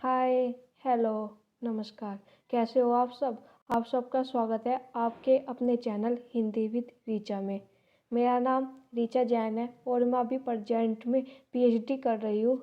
हाय, hello, नमस्कार। कैसे हो आप सब? आप सबका स्वागत है आपके अपने चैनल हिंदी विद रीचा में। मेरा नाम रीचा जैन है और मैं अभी प्रेजेंट में पीएचडी कर रही हूँ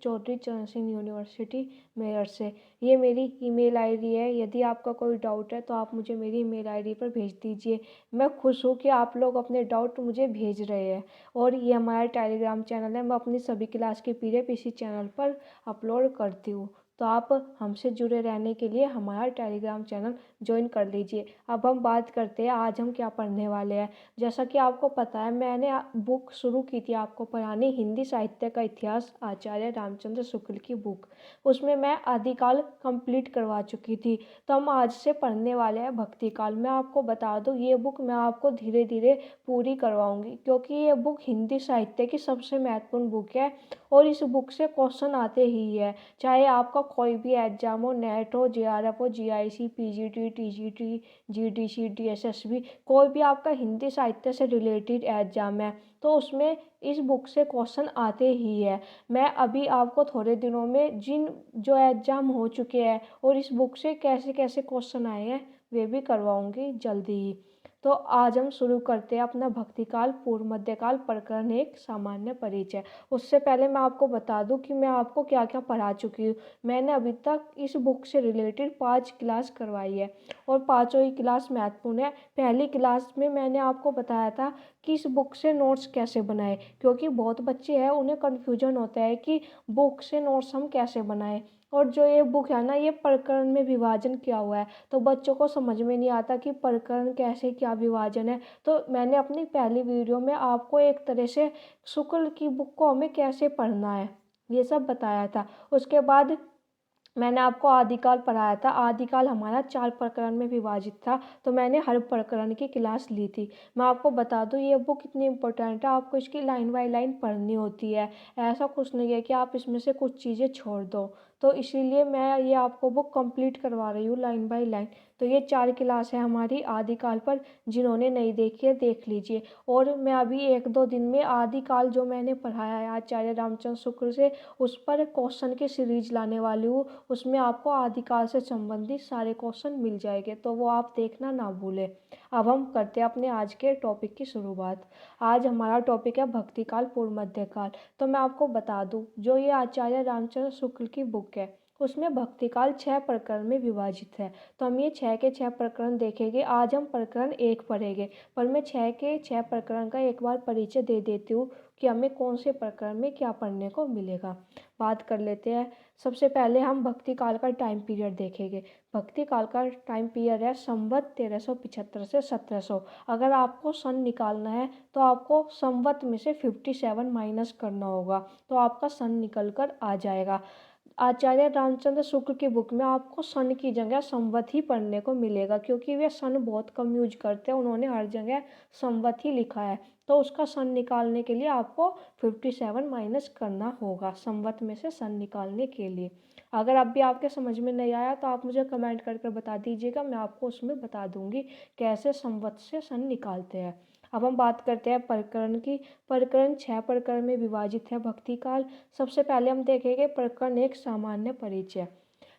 चौधरी चरण सिंह यूनिवर्सिटी मेरठ से। ये मेरी ईमेल आईडी है। यदि आपका कोई डाउट है तो आप मुझे मेरी ईमेल आईडी पर भेज दीजिए। मैं खुश हूँ कि आप लोग अपने डाउट मुझे भेज रहे हैं। और ये हमारा टेलीग्राम चैनल है। मैं अपनी सभी क्लास के पीडीएफ इसी चैनल पर अपलोड करती हूँ। तो आप हमसे जुड़े रहने के लिए हमारा टेलीग्राम चैनल ज्वाइन कर लीजिए। अब हम बात करते हैं आज हम क्या पढ़ने वाले हैं। जैसा कि आपको पता है मैंने बुक शुरू की थी आपको पढ़ानी, हिंदी साहित्य का इतिहास, आचार्य रामचंद्र शुक्ल की बुक। उसमें मैं आदिकाल कंप्लीट करवा चुकी थी। तो हम आज से पढ़ने वाले हैं भक्तिकाल। मैं आपको बता दूं ये बुक मैं आपको धीरे धीरे पूरी करवाऊंगी क्योंकि ये बुक हिंदी साहित्य की सबसे महत्वपूर्ण बुक है और इस बुक से क्वेश्चन आते ही है। चाहे आपका कोई भी एग्जाम हो, नेट हो, जेआरएफ हो, GIC, PGT, TGT, GDC, DSSB, कोई भी आपका हिंदी साहित्य से रिलेटेड एग्जाम है तो उसमें इस बुक से क्वेश्चन आते ही है। मैं अभी आपको थोड़े दिनों में जिन जो एग्जाम हो चुके हैं और इस बुक से कैसे कैसे क्वेश्चन आए हैं वे भी करवाऊंगी जल्दी ही। तो आज हम शुरू करते हैं अपना भक्तिकाल पूर्व मध्यकाल प्रकरण एक सामान्य परिचय। उससे पहले मैं आपको बता दूं कि मैं आपको क्या क्या पढ़ा चुकी हूँ। मैंने अभी तक इस बुक से रिलेटेड 5 क्लास करवाई है और पांचों ही क्लास महत्वपूर्ण है। पहली क्लास में मैंने आपको बताया था कि इस बुक से नोट्स कैसे बनाए, क्योंकि बहुत बच्चे हैं उन्हें कन्फ्यूजन होता है कि बुक से नोट्स हम कैसे बनाएं। और जो ये बुक है ना, ये प्रकरण में विभाजन किया हुआ है तो बच्चों को समझ में नहीं आता कि प्रकरण कैसे क्या विभाजन है। तो मैंने अपनी पहली वीडियो में आपको एक तरह से शुक्ल की बुक को हमें कैसे पढ़ना है ये सब बताया था। उसके बाद मैंने आपको आदिकाल पढ़ाया था। आदिकाल हमारा 4 प्रकरण में विभाजित था तो मैंने हर प्रकरण की क्लास ली थी। मैं आपको बता दूं ये बुक इतनी इंपॉर्टेंट है, आपको इसकी लाइन बाय लाइन पढ़नी होती है। ऐसा कुछ नहीं है कि आप इसमें से कुछ चीज़ें छोड़ दो। तो इसीलिए मैं ये आपको बुक कंप्लीट करवा रही हूँ लाइन बाय लाइन। तो ये 4 क्लास है हमारी आदिकाल पर, जिन्होंने नहीं देखी है देख लीजिए। और मैं अभी 1-2 दिन में आदिकाल जो मैंने पढ़ाया है आचार्य रामचंद्र शुक्ल से उस पर क्वेश्चन की सीरीज लाने वाली हूँ। उसमें आपको आदिकाल से संबंधित सारे क्वेश्चन मिल जाएंगे तो वो आप देखना ना भूलें। अब हम करते हैं अपने आज के टॉपिक की शुरुआत। आज हमारा टॉपिक है भक्तिकाल पूर्व मध्यकाल। तो मैं आपको बता दूं जो ये आचार्य रामचंद्र शुक्ल की बुक है उसमें भक्तिकाल 6 प्रकरण में विभाजित है। तो हम ये 6 के 6 प्रकरण देखेंगे। आज हम प्रकरण 1 पढ़ेंगे, पर मैं 6 के 6 प्रकरण का एक बार परिचय दे देती हूँ कि हमें कौन से प्रकरण में क्या पढ़ने को मिलेगा। बात कर लेते हैं। सबसे पहले हम भक्ति काल का टाइम पीरियड देखेंगे। भक्ति काल का टाइम पीरियड है संवत 1375 से 1700। अगर आपको सन निकालना है तो आपको संवत में से 57 माइनस करना होगा तो आपका सन निकल कर आ जाएगा। आचार्य रामचंद्र शुक्ल की बुक में आपको सन की जगह संवत ही पढ़ने को मिलेगा क्योंकि वे सन बहुत कम यूज करते हैं। उन्होंने हर जगह संवत ही लिखा है तो उसका सन निकालने के लिए आपको 57 माइनस करना होगा संवत में से सन निकालने के लिए। अगर अब भी आपके समझ में नहीं आया तो आप मुझे कमेंट करके बता दीजिएगा, मैं आपको उसमें बता दूंगी कैसे संवत से सन निकालते हैं। अब हम बात करते हैं प्रकरण की। प्रकरण 6 प्रकरण में विभाजित है भक्ति काल। सबसे पहले हम देखेंगे प्रकरण 1 सामान्य परिचय।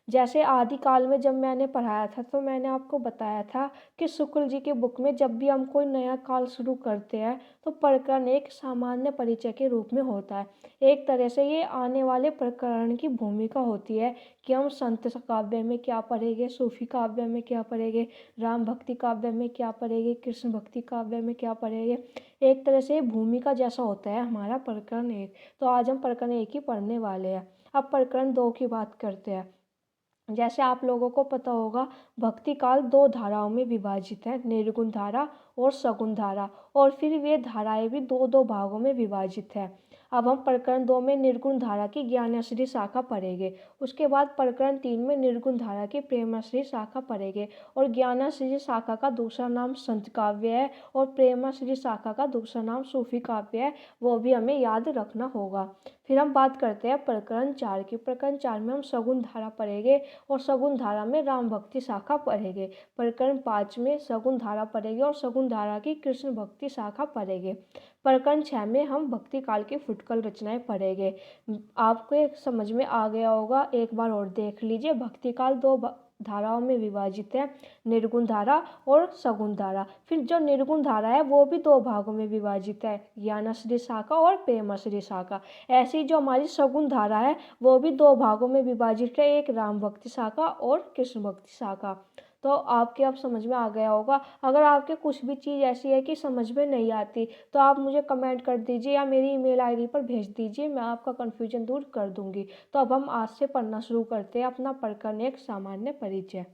जैसे आदिकाल में जब मैंने पढ़ाया था तो मैंने आपको बताया था कि शुक्ल जी की बुक में जब भी हम कोई नया काल शुरू करते हैं तो प्रकरण 1 सामान्य परिचय के रूप में होता है। एक तरह से ये आने वाले प्रकरण की भूमिका होती है कि हम संत काव्य में क्या पढ़ेंगे, सूफी काव्य में क्या पढ़ेंगे, राम भक्ति काव्य में क्या पढ़ेंगे, कृष्ण भक्ति काव्य में क्या पढ़ेंगे। एक तरह से भूमिका जैसा होता है हमारा प्रकरण 1। तो आज हम प्रकरण 1 ही पढ़ने वाले हैं। अब प्रकरण 2 की बात करते हैं। जैसे आप लोगों को पता होगा भक्ति काल 2 धाराओं में विभाजित है, निर्गुण धारा और सगुण धारा, और फिर वे धाराएं भी 2-2 भागों में विभाजित है। अब हम प्रकरण 2 में निर्गुण धारा की ज्ञानाश्री शाखा पढ़ेंगे। उसके बाद प्रकरण 3 में निर्गुण धारा की प्रेमाश्री शाखा पढ़ेंगे। और ज्ञानाश्री शाखा का दूसरा नाम संत काव्य है और प्रेमाश्री शाखा का दूसरा नाम सूफी काव्य है, वो भी हमें याद रखना होगा। फिर हम बात करते हैं प्रकरण 4 की। प्रकरण 4 में हम सगुण धारा पढ़ेंगे और सगुण धारा में राम भक्ति शाखा पढ़ेंगे। प्रकरण 5 में सगुण धारा पढ़ेंगे और सगुण धारा की कृष्ण भक्ति शाखा पढ़ेंगे। प्रकरण 6 में हम भक्ति काल की फुटकल रचनाएं पढ़ेंगे। आपको एक समझ में आ गया होगा, एक बार और देख लीजिए। भक्ति काल दो धाराओं में विभाजित है, निर्गुण धारा और सगुण धारा। फिर जो निर्गुण धारा है वो भी दो भागों में विभाजित है, ज्ञानाश्रय शाखा और प्रेमाश्रय शाखा। ऐसी जो हमारी सगुण धारा है वो भी दो भागों में विभाजित है, एक राम भक्ति शाखा और कृष्ण भक्ति शाखा। तो आपके अब समझ में आ गया होगा। अगर आपके कुछ भी चीज़ ऐसी है कि समझ में नहीं आती तो आप मुझे कमेंट कर दीजिए या मेरी ईमेल आईडी पर भेज दीजिए, मैं आपका कन्फ्यूजन दूर कर दूंगी। तो अब हम आज से पढ़ना शुरू करते हैं अपना प्रकरण 1 सामान्य परिचय।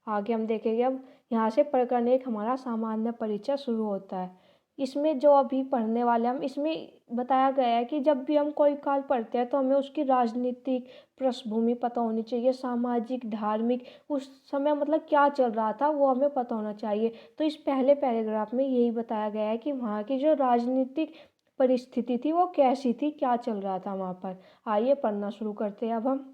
आगे हम देखेंगे अब यहाँ से प्रकरण 1 हमारा सामान्य परिचय शुरू होता है। इसमें जो अभी पढ़ने वाले हम, इसमें बताया गया है कि जब भी हम कोई काल पढ़ते हैं तो हमें उसकी राजनीतिक पृष्ठभूमि पता होनी चाहिए, सामाजिक, धार्मिक, उस समय मतलब क्या चल रहा था वो हमें पता होना चाहिए। तो इस पहले पैराग्राफ में यही बताया गया है कि वहाँ की जो राजनीतिक परिस्थिति थी वो कैसी थी, क्या चल रहा था वहाँ पर। आइए पढ़ना शुरू करते हैं अब हम।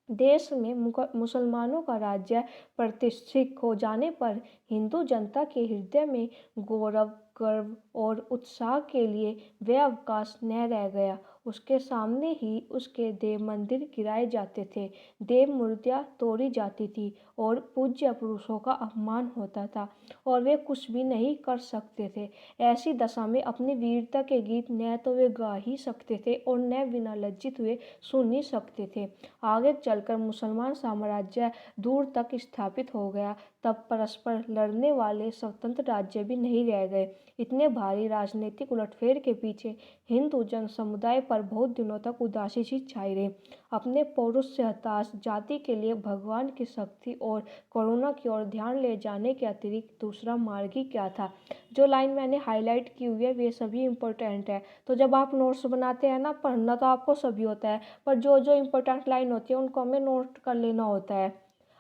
देश में मुसलमानों का राज्य प्रतिष्ठित हो जाने पर हिंदू जनता के हृदय में गौरव, गर्व और उत्साह के लिए वह अवकाश न रह गया। उसके सामने ही उसके देव मंदिर गिराए जाते थे, देव मूर्तियाँ तोड़ी जाती थी और पूज्य पुरुषों का अपमान होता था और वे कुछ भी नहीं कर सकते थे। ऐसी दशा में अपनी वीरता के गीत न तो वे गा ही सकते थे और न बिना लज्जित हुए सुन ही सकते थे। आगे चलकर मुसलमान साम्राज्य दूर तक स्थापित हो गया, तब परस्पर लड़ने वाले स्वतंत्र राज्य भी नहीं रह गए। इतने भारी राजनीतिक उलटफेर के पीछे हिंदू जन समुदाय पर बहुत दिनों तक उदासी सी छाई रही। अपने पौरुष से हताश जाति के लिए भगवान की शक्ति और करुणा की ओर ध्यान ले जाने के अतिरिक्त दूसरा मार्ग ही क्या था। जो लाइन मैंने हाईलाइट की हुई है वे सभी इम्पोर्टेंट है। तो जब आप नोट्स बनाते हैं ना, पढ़ना तो आपको सभी होता है, पर जो जो इम्पोर्टेंट लाइन होती है उनको हमें नोट कर लेना होता है।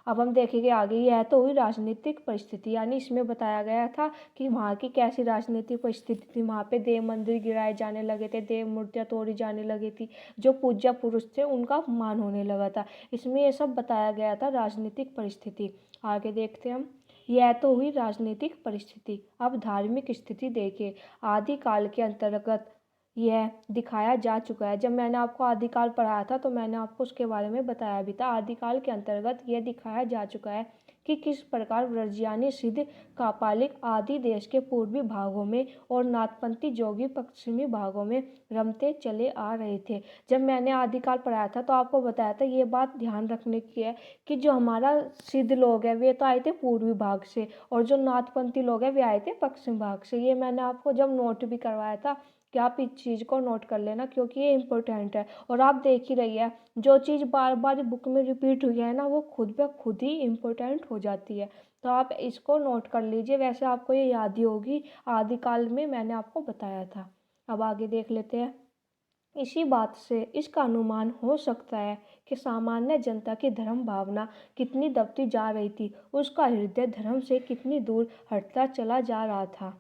अब हम देखेंगे आगे। यह तो हुई राजनीतिक परिस्थिति, यानी इसमें बताया गया था कि वहाँ की कैसी राजनीतिक परिस्थिति थी। वहाँ पे देव मंदिर गिराए जाने लगे थे, देव मूर्तियाँ तोड़ी जाने लगी थी, जो पूज्य पुरुष थे उनका अपमान होने लगा था। इसमें ये सब बताया गया था राजनीतिक परिस्थिति। आगे देखते हैं हम। यह तो हुई राजनीतिक परिस्थिति। अब धार्मिक स्थिति देखिए। आदिकाल के अंतर्गत यह दिखाया जा चुका है। जब मैंने आपको आदिकाल पढ़ाया था तो मैंने आपको उसके बारे में बताया भी था। आदिकाल के अंतर्गत यह दिखाया जा चुका है कि किस प्रकार व्रजयानी सिद्ध कापालिक आदि देश के पूर्वी भागों में और नाथपंथी जोगी पश्चिमी भागों में रमते चले आ रहे थे। जब मैंने आदिकाल पढ़ाया था तो आपको बताया था, ये बात ध्यान रखने की है कि जो हमारा सिद्ध लोग हैं वे तो आए थे पूर्वी भाग से और जो नाथपंथी लोग हैं वे आए थे पश्चिम भाग से। ये मैंने आपको जब नोट भी करवाया था कि आप इस चीज़ को नोट कर लेना, क्योंकि ये इम्पोर्टेंट है। और आप देख ही रही है, जो चीज़ बार बार बुक में रिपीट हुई है ना वो खुद ब खुद ही इम्पोर्टेंट हो जाती है। तो आप इसको नोट कर लीजिए। वैसे आपको ये याद ही होगी, आदिकाल में मैंने आपको बताया था। अब आगे देख लेते हैं। इसी बात से इसका अनुमान हो सकता है कि सामान्य जनता की धर्म भावना कितनी दबती जा रही थी, उसका हृदय धर्म से कितनी दूर हटता चला जा रहा था।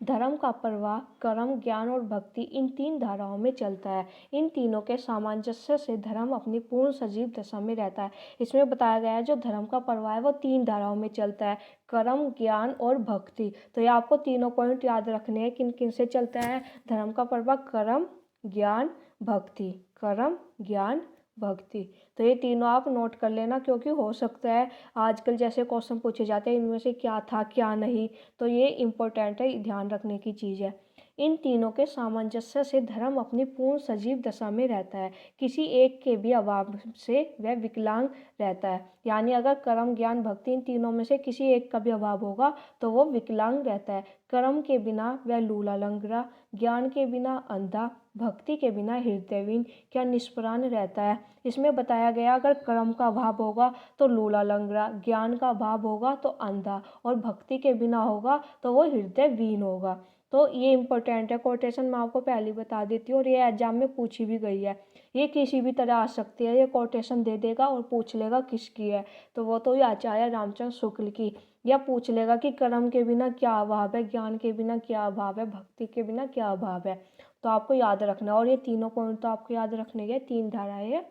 धर्म का प्रवाह कर्म, ज्ञान और भक्ति इन तीन धाराओं में चलता है। इन तीनों के सामंजस्य से धर्म अपनी पूर्ण सजीव दशा में रहता है। इसमें बताया गया है जो धर्म का प्रवाह है वो तीन धाराओं में चलता है, कर्म, ज्ञान और भक्ति। तो ये आपको तीनों पॉइंट याद रखने हैं। किन किन से चलता है धर्म का प्रवाह? कर्म, ज्ञान, भक्ति। कर्म, ज्ञान, भक्ति। तो ये तीनों आप नोट कर लेना, क्योंकि हो सकता है आजकल जैसे क्वेश्चन पूछे जाते हैं इनमें से क्या था क्या नहीं, तो ये इम्पोर्टेंट है, ध्यान रखने की चीज़ है। इन तीनों के सामंजस्य से धर्म अपनी पूर्ण सजीव दशा में रहता है, किसी एक के भी अभाव से वह विकलांग रहता है। यानी अगर कर्म, ज्ञान, भक्ति इन तीनों में से किसी एक का भी अभाव होगा तो वो विकलांग रहता है। कर्म के बिना वह लूला लंगड़ा, ज्ञान के बिना अंधा, भक्ति के बिना हृदयहीन क्या निष्प्राण रहता है। इसमें बताया गया अगर कर्म का अभाव होगा तो लूला लंगड़ा, ज्ञान का अभाव होगा तो अंधा और भक्ति के बिना होगा तो वो हृदयहीन होगा। तो ये इंपॉर्टेंट है, कोटेशन मैं आपको पहले बता देती हूँ और ये एग्जाम में पूछी भी गई है। ये किसी भी तरह आ सकती है, ये कोटेशन दे देगा और पूछ लेगा किसकी है, तो वो तो ये आचार्य रामचंद्र शुक्ल की। या पूछ लेगा कि कर्म के बिना क्या अभाव है, ज्ञान के बिना क्या अभाव है, भक्ति के बिना क्या अभाव है। तो तो आपको याद रखना, और ये तीनों पॉइंट तो आपको याद रखने के, 3 धाराएं हैं,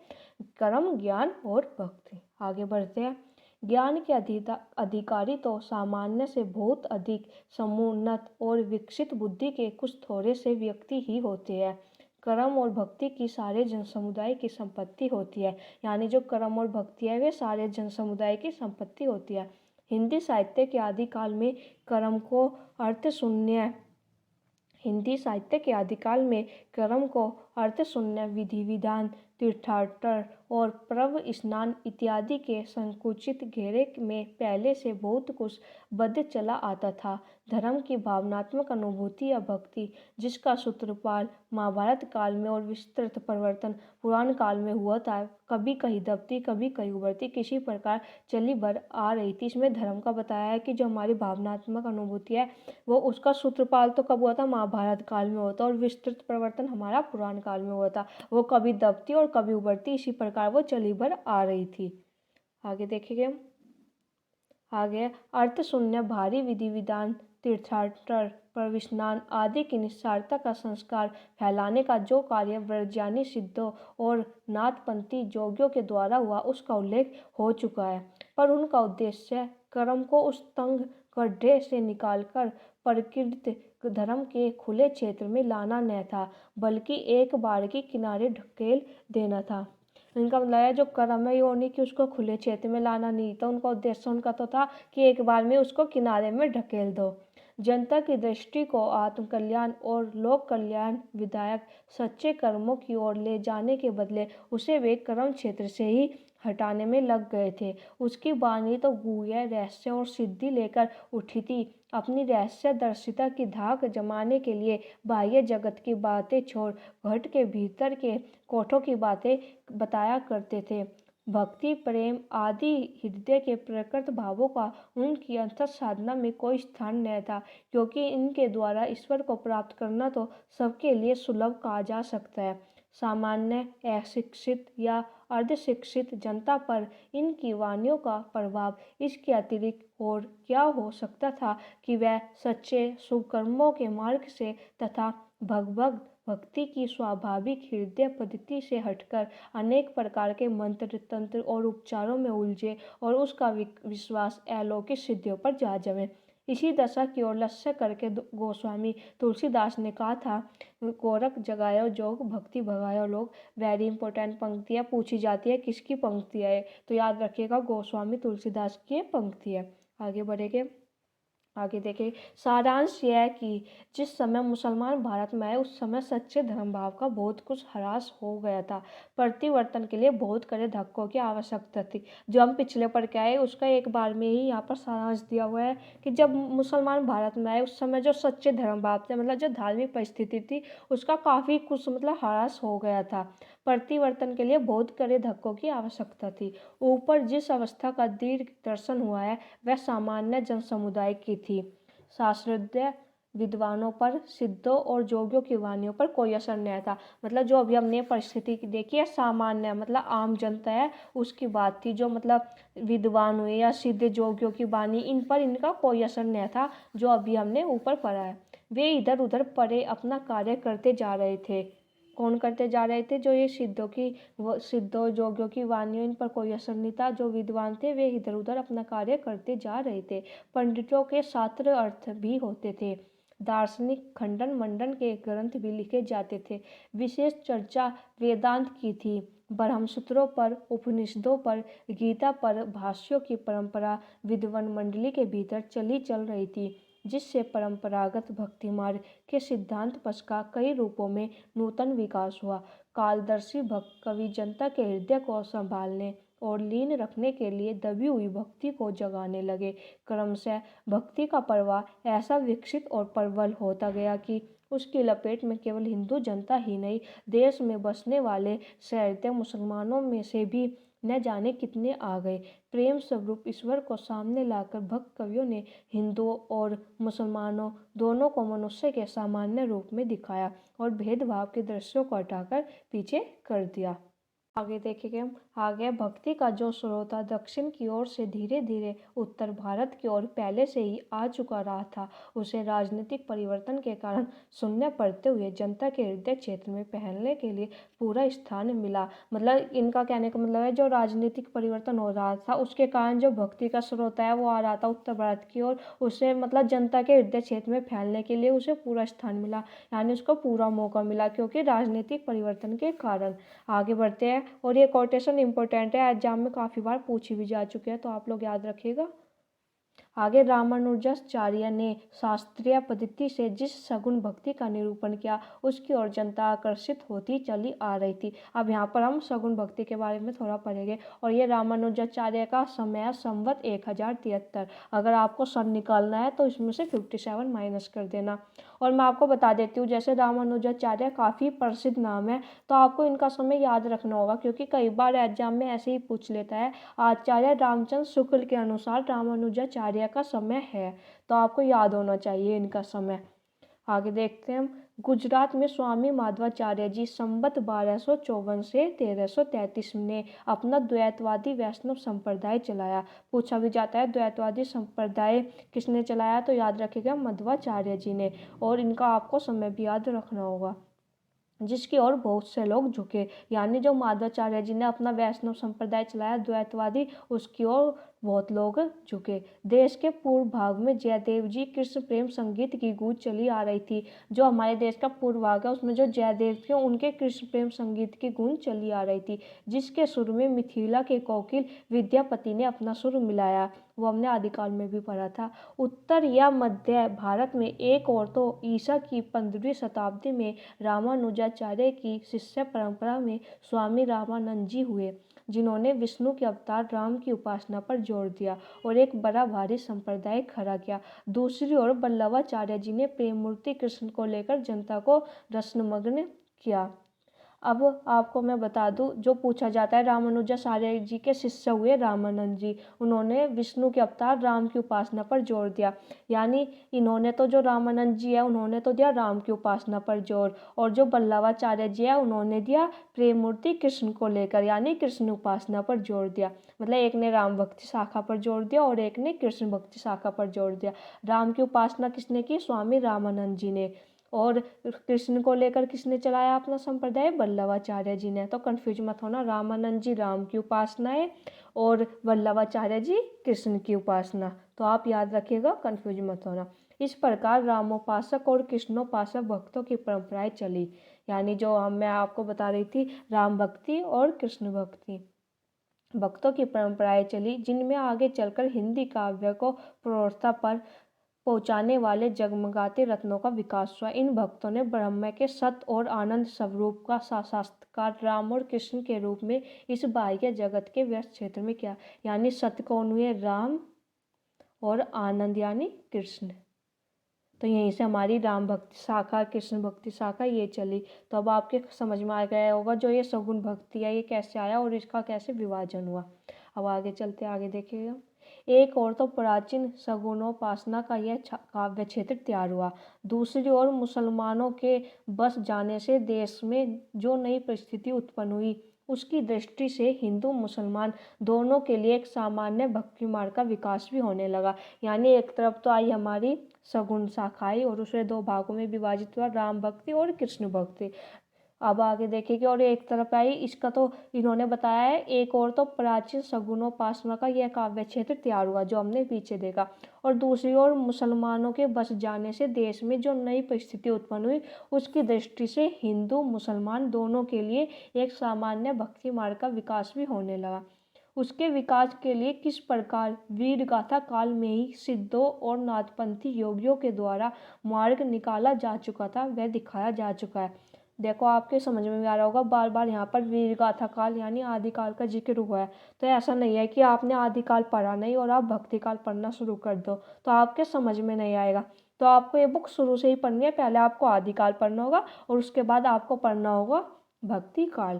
कर्म, ज्ञान और भक्ति। आगे बढ़ते हैं। ज्ञान के अधिकारी तो सामान्य से बहुत अधिक समुन्नत और विकसित बुद्धि के कुछ थोड़े से व्यक्ति ही होते हैं। कर्म और भक्ति की सारे जन समुदाय की संपत्ति होती है, यानी जो कर्म और भक्ति है वे सारे जन समुदाय की संपत्ति होती है। हिंदी साहित्य के आदिकाल में कर्म को अर्थ शून्य विधि विधान, तीर्थाटन और पर्व स्नान इत्यादि के संकुचित घेरे में पहले से बहुत कुछ बद्ध चला आता था। धर्म की भावनात्मक अनुभूति या भक्ति, जिसका सूत्रपात महाभारत काल में और विस्तृत परिवर्तन पुराण काल में हुआ था, कभी कहीं दबती कभी कहीं उभरती किसी प्रकार चली भर आ रही थी। इसमें धर्म का बताया है कि जो हमारी भावनात्मक अनुभूति है वो उसका सूत्रपात तो कब हुआ था, महाभारत काल में हुआ था, और विस्तृत परिवर्तन हमारा पुराण काल में हुआ था। वो कभी दबती और कभी उभरती, इसी प्रकार वो चली भर आ रही थी। आगे देखेंगे। आगे अर्थ शून्य भारी विधि विधान, तीर्थाटन, पर्व स्नान आदि की निस्सारता का संस्कार फैलाने का जो कार्य ब्रह्मज्ञानी सिद्धों और नाथपंथी जोगियों के द्वारा हुआ उसका उल्लेख हो चुका है, पर उनका उद्देश्य कर्म को उस तंग गड्ढे से निकालकर प्रकृत धर्म के खुले क्षेत्र में लाना न था, बल्कि एक बार के किनारे ढकेल देना था। इनका मतलब है जो कर्म है ये नहीं कि उसको खुले क्षेत्र में लाना नहीं था, उनका उद्देश्य उनका तो था कि एक बार में उसको किनारे में ढकेल दो। जनता की दृष्टि को आत्म कल्याण और लोक कल्याण विधायक सच्चे कर्मों की ओर ले जाने के बदले उसे वे कर्म क्षेत्र से ही हटाने में लग गए थे। उसकी वाणी तो गुह्य रहस्य और सिद्धि लेकर उठी थी। अपनी रहस्य दर्शिता की धाक जमाने के लिए बाह्य जगत की बातें छोड़ घट के भीतर के कोठों की बातें बताया करते थे। भक्ति, प्रेम आदि हृदय के प्रकृत भावों का उनकी अंतर साधना में कोई स्थान न था, क्योंकि इनके द्वारा ईश्वर को प्राप्त करना तो सबके लिए सुलभ कहा जा सकता है। सामान्य अशिक्षित या अर्धशिक्षित जनता पर इनकी वाणियों का प्रभाव इसके अतिरिक्त और क्या हो सकता था कि वह सच्चे शुभ कर्मों के मार्ग से तथा भगवत भक्ति की स्वाभाविक हृदय पद्धति से हटकर अनेक प्रकार के मंत्र, तंत्र और उपचारों में उलझे और उसका विश्वास अलौकिक सिद्धियों पर जा जमे। इसी दशा की ओर लक्ष्य करके गोस्वामी तुलसीदास ने कहा था, गोरख जगायो जोग भक्ति भगायो लोग। वेरी इंपॉर्टेंट पंक्तियाँ पूछी जाती है, किसकी पंक्ति है तो याद रखिएगा गोस्वामी तुलसीदास की पंक्ति है। आगे बढ़ेंगे। आगे देखें। सारांश यह है कि जिस समय मुसलमान भारत में आए उस समय सच्चे धर्म भाव का बहुत कुछ ह्रास हो गया था। परिवर्तन के लिए बहुत कड़े धक्कों की आवश्यकता थी। जो हम पिछले पढ़ के आए उसका एक बार में ही यहाँ पर सारांश दिया हुआ है कि जब मुसलमान भारत में आए उस समय जो सच्चे धर्म भाव थे, मतलब जो धार्मिक परिस्थिति थी उसका काफ़ी कुछ मतलब ह्रास हो गया था। परिवर्तन के लिए बहुत कड़े धक्कों की आवश्यकता थी। ऊपर जिस अवस्था का दीर्घ दर्शन हुआ है वह सामान्य जन समुदाय की थी। शास्त्रोदय विद्वानों पर, सिद्धों और जोगियों की वाणियों पर कोई असर नहीं था। मतलब जो अभी हमने परिस्थिति देखी है सामान्य मतलब आम जनता है उसकी बात थी। जो मतलब विद्वान हुए या सिद्ध जोगियों की वाणी इन पर इनका कोई असर नहीं था। जो अभी हमने ऊपर पढ़ा है वे इधर उधर पड़े अपना कार्य करते जा रहे थे। कौन करते जा रहे थे? जो ये सिद्धों जोगियों की वाणियों इन पर कोई असर नहीं था। जो विद्वान थे वे इधर उधर अपना कार्य करते जा रहे थे। पंडितों के शास्त्र अर्थ भी होते थे। दार्शनिक खंडन मंडन के ग्रंथ भी लिखे जाते थे। विशेष चर्चा वेदांत की थी। ब्रह्मसूत्रों पर, उपनिषदों पर, गीता पर भाष्यों की परंपरा विद्वान मंडली के भीतर चल रही थी, जिससे परंपरागत भक्ति मार्ग के सिद्धांत पक्ष का कई रूपों में नूतन विकास हुआ। कालदर्शी भक्त कवि जनता के हृदय को संभालने और लीन रखने के लिए दबी हुई भक्ति को जगाने लगे। क्रमशः भक्ति का प्रवाह ऐसा विकसित और प्रबल होता गया कि उसकी लपेट में केवल हिंदू जनता ही नहीं, देश में बसने वाले सहृदय मुसलमानों में से भी न जाने कितने आ गए। प्रेम स्वरूप ईश्वर को सामने लाकर भक्त कवियों ने हिंदुओं और मुसलमानों दोनों को मनुष्य के सामान्य रूप में दिखाया और भेदभाव के दृश्यों को हटाकर पीछे कर दिया। आगे देखेंगे हम। आगे भक्ति का जो स्रोत था दक्षिण की ओर से धीरे धीरे उत्तर भारत की ओर पहले से ही आ चुका रहा था, उसे राजनीतिक परिवर्तन के कारण शून्य पड़ते हुए जनता के हृदय क्षेत्र में फैलने के लिए पूरा स्थान मिला। मतलब इनका कहने का मतलब है जो राजनीतिक परिवर्तन हो रहा था उसके कारण जो भक्ति का स्रोत है वो आ रहा था उत्तर भारत की ओर, उसे मतलब जनता के हृदय क्षेत्र में फैलने के लिए उसे पूरा स्थान मिला, यानी उसको पूरा मौका मिला क्योंकि राजनीतिक परिवर्तन के कारण। आगे बढ़ते हैं और ये कोटेशन इंपॉर्टेंट है, एग्जाम में काफ़ी बार पूछी भी जा चुकी है तो आप लोग याद रखिएगा। आगे रामानुजाचार्य ने शास्त्रीय पद्धति से जिस सगुण भक्ति का निरूपण किया उसकी ओर जनता आकर्षित होती चली आ रही थी। अब यहाँ पर हम सगुण भक्ति के बारे में थोड़ा पढ़ेंगे और ये रामानुजाचार्य का समय है संवत 1073। अगर आपको सन निकालना है तो इसमें से 57 माइनस कर देना। और मैं आपको बता देती हूँ जैसे रामानुजाचार्य काफ़ी प्रसिद्ध नाम है तो आपको इनका समय याद रखना होगा क्योंकि कई बार एग्जाम में ऐसे ही पूछ लेता है। आचार्य रामचंद्र शुक्ल के अनुसार रामानुजाचार्य का समय है तो आपको याद होना चाहिए इनका समय। आगे देखते हैं हम। गुजरात में स्वामी माधवाचार्य जी संवत 1254 से 1333 ने अपना द्वैतवादी वैष्णव संप्रदाय चलाया। पूछा भी जाता है द्वैतवादी संप्रदाय किसने चलाया तो याद रखिएगा मध्वाचार्य जी ने, और इनका आपको समय भी याद रखना होगा जिसकी ओर बहुत से लोग झुके, यानी जो माधवाचार्य जी ने अपना वैष्णव संप्रदाय चलाया द्वैतवादी उसकी ओर बहुत लोग झुके। देश के पूर्व भाग में जयदेव जी कृष्ण प्रेम संगीत की गूंज चली आ रही थी। जो हमारे देश का पूर्व भाग है उसमें जो जयदेव थे उनके कृष्ण प्रेम संगीत की गूंज चली आ रही थी, जिसके सुर में मिथिला के कोकिल विद्यापति ने अपना सुर मिलाया। वो हमने आदिकाल में भी पढ़ा था। उत्तर या मध्य भारत में एक और तो ईसा की 15वीं शताब्दी में रामानुजाचार्य की शिष्य परंपरा में स्वामी रामानंद जी हुए, जिन्होंने विष्णु के अवतार राम की उपासना पर जोर दिया और एक बड़ा भारी संप्रदाय खड़ा किया। दूसरी ओर वल्लभाचार्य जी ने प्रेम मूर्ति कृष्ण को लेकर जनता को रसमग्न किया। अब आपको मैं बता दूं जो पूछा जाता है रामानुजाचार्य जी के शिष्य हुए रामानंद जी, उन्होंने विष्णु के अवतार राम की उपासना पर जोर दिया, यानी इन्होंने तो जो रामानंद जी है उन्होंने तो दिया राम की उपासना पर जोर, और जो वल्लभाचार्य जी है उन्होंने दिया प्रेम मूर्ति कृष्ण को लेकर यानी कृष्ण उपासना पर जोर दिया। मतलब एक ने राम भक्ति शाखा पर जोर दिया और एक ने कृष्ण भक्ति शाखा पर जोर दिया। राम की उपासना किसने की? स्वामी रामानंद जी ने। और कृष्ण को लेकर किसने चलाया अपना संप्रदाय? वल्लभाचार्य जी ने। तो कंफ्यूज मत होना, रामानंद जी राम की उपासना है और वल्लभाचार्य जी कृष्ण की उपासना, तो आप याद रखिएगा, कंफ्यूज मत होना। इस प्रकार रामोपासक और कृष्णोपासक भक्तों की परंपराएं चली, यानी जो मैं आपको बता रही थी राम भक्ति और कृष्ण भक्ति भक्तों की परंपराएं चली, जिनमें आगे चलकर हिंदी काव्य को प्रौढ़ता पर पहुँचाने वाले जगमगाते रत्नों का विकास हुआ। इन भक्तों ने ब्रह्म के सत्य और आनंद स्वरूप का साक्षात्कार राम और कृष्ण के रूप में इस बाह्य जगत के व्यस्त क्षेत्र में किया, यानी सत्य कौन हुए? राम, और आनंद यानी कृष्ण। तो यहीं से हमारी राम भक्ति शाखा कृष्ण भक्ति शाखा ये चली। तो अब आपके समझ में आ गया होगा जो ये सगुण भक्ति है ये कैसे आया और इसका कैसे विभाजन हुआ। अब आगे चलते आगे देखिएगा। एक और तो प्राचीन सगुणोपासना का यह काव्य क्षेत्र तैयार हुआ, दूसरी ओर मुसलमानों के बस जाने से देश में जो नई परिस्थिति उत्पन्न हुई उसकी दृष्टि से हिंदू मुसलमान दोनों के लिए एक सामान्य भक्ति मार्ग का विकास भी होने लगा। यानी एक तरफ तो आई हमारी सगुण शाखाएं और उसे दो भागों में विभाजित हुआ, राम भक्ति और कृष्ण भक्ति। अब आगे देखेंगे। और एक तरफ आई इसका तो इन्होंने बताया है, एक और तो प्राचीन सगुणोपासना का यह काव्य क्षेत्र तैयार हुआ जो हमने पीछे देखा, और दूसरी ओर मुसलमानों के बस जाने से देश में जो नई परिस्थिति उत्पन्न हुई उसकी दृष्टि से हिंदू मुसलमान दोनों के लिए एक सामान्य भक्ति मार्ग का विकास भी होने लगा। उसके विकास के लिए किस प्रकार वीर गाथा काल में ही सिद्धों और नाथपंथी योगियों के द्वारा मार्ग निकाला जा चुका था वह दिखाया जा चुका है। देखो आपके समझ में भी आ रहा होगा, बार बार यहाँ पर वीर गाथा काल यानी आदिकाल का जिक्र हुआ है। तो ऐसा नहीं है कि आपने आदिकाल पढ़ा नहीं और आप भक्ति काल पढ़ना शुरू कर दो तो आपके समझ में नहीं आएगा। तो आपको ये बुक शुरू से ही पढ़नी है, पहले आपको आदिकाल पढ़ना होगा और उसके बाद आपको पढ़ना होगा भक्ति काल।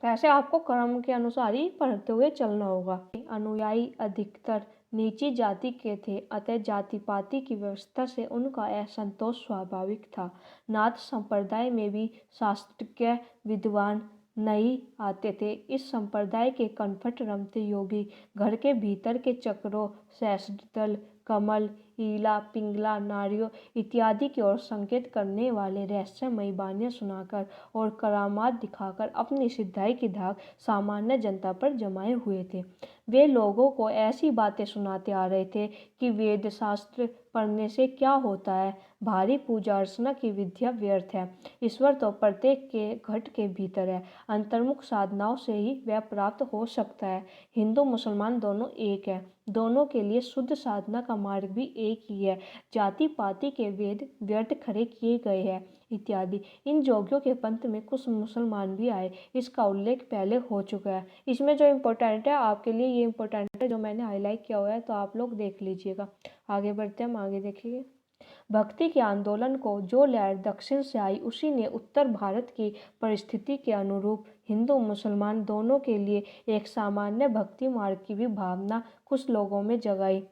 ऐसे आपको क्रम के अनुसार ही पढ़ते हुए चलना होगा। अनुयायी अधिकतर नीची जाति के थे, अतः जाति पाति की व्यवस्था से उनका असंतोष स्वाभाविक था। नाथ संप्रदाय में भी शास्त्रज्ञ विद्वान नहीं आते थे। इस संप्रदाय के कनपट रमते योगी घर के भीतर के चक्रों, सहस्त्रदल, कमल, ईला, पिंगला, नारियों इत्यादि की ओर संकेत करने वाले रहस्यमयी बानियां सुनाकर और करामात दिखाकर अपनी सिद्धाई की धाक सामान्य जनता पर जमाए हुए थे। वे लोगों को ऐसी बातें सुनाते आ रहे थे कि वेद शास्त्र पढ़ने से क्या होता है, भारी पूजा अर्चना की विद्या व्यर्थ है, ईश्वर तो प्रत्येक के घट के भीतर है, अंतर्मुख साधनाओं से ही वह प्राप्त हो सकता है। हिंदू मुसलमान दोनों एक है, दोनों के लिए शुद्ध साधना का मार्ग भी एक ही है, जाति पाति के भेद व्यर्थ खड़े किए गए हैं इत्यादि। इन जोगियों के पंथ में कुछ मुसलमान भी आए, इसका उल्लेख पहले हो चुका है। इसमें जो इम्पोर्टेंट है आपके लिए, ये इम्पोर्टेंट है जो मैंने हाईलाइट किया हुआ है, तो आप लोग देख लीजिएगा। आगे बढ़ते हैं, हम आगे देखिए। भक्ति के आंदोलन को जो लहर दक्षिण से आई, उसी ने उत्तर भारत की परिस्थिति के अनुरूप हिंदू मुसलमान दोनों के लिए एक सामान्य भक्ति मार्ग की भी भावना कुछ लोगों में जगाई।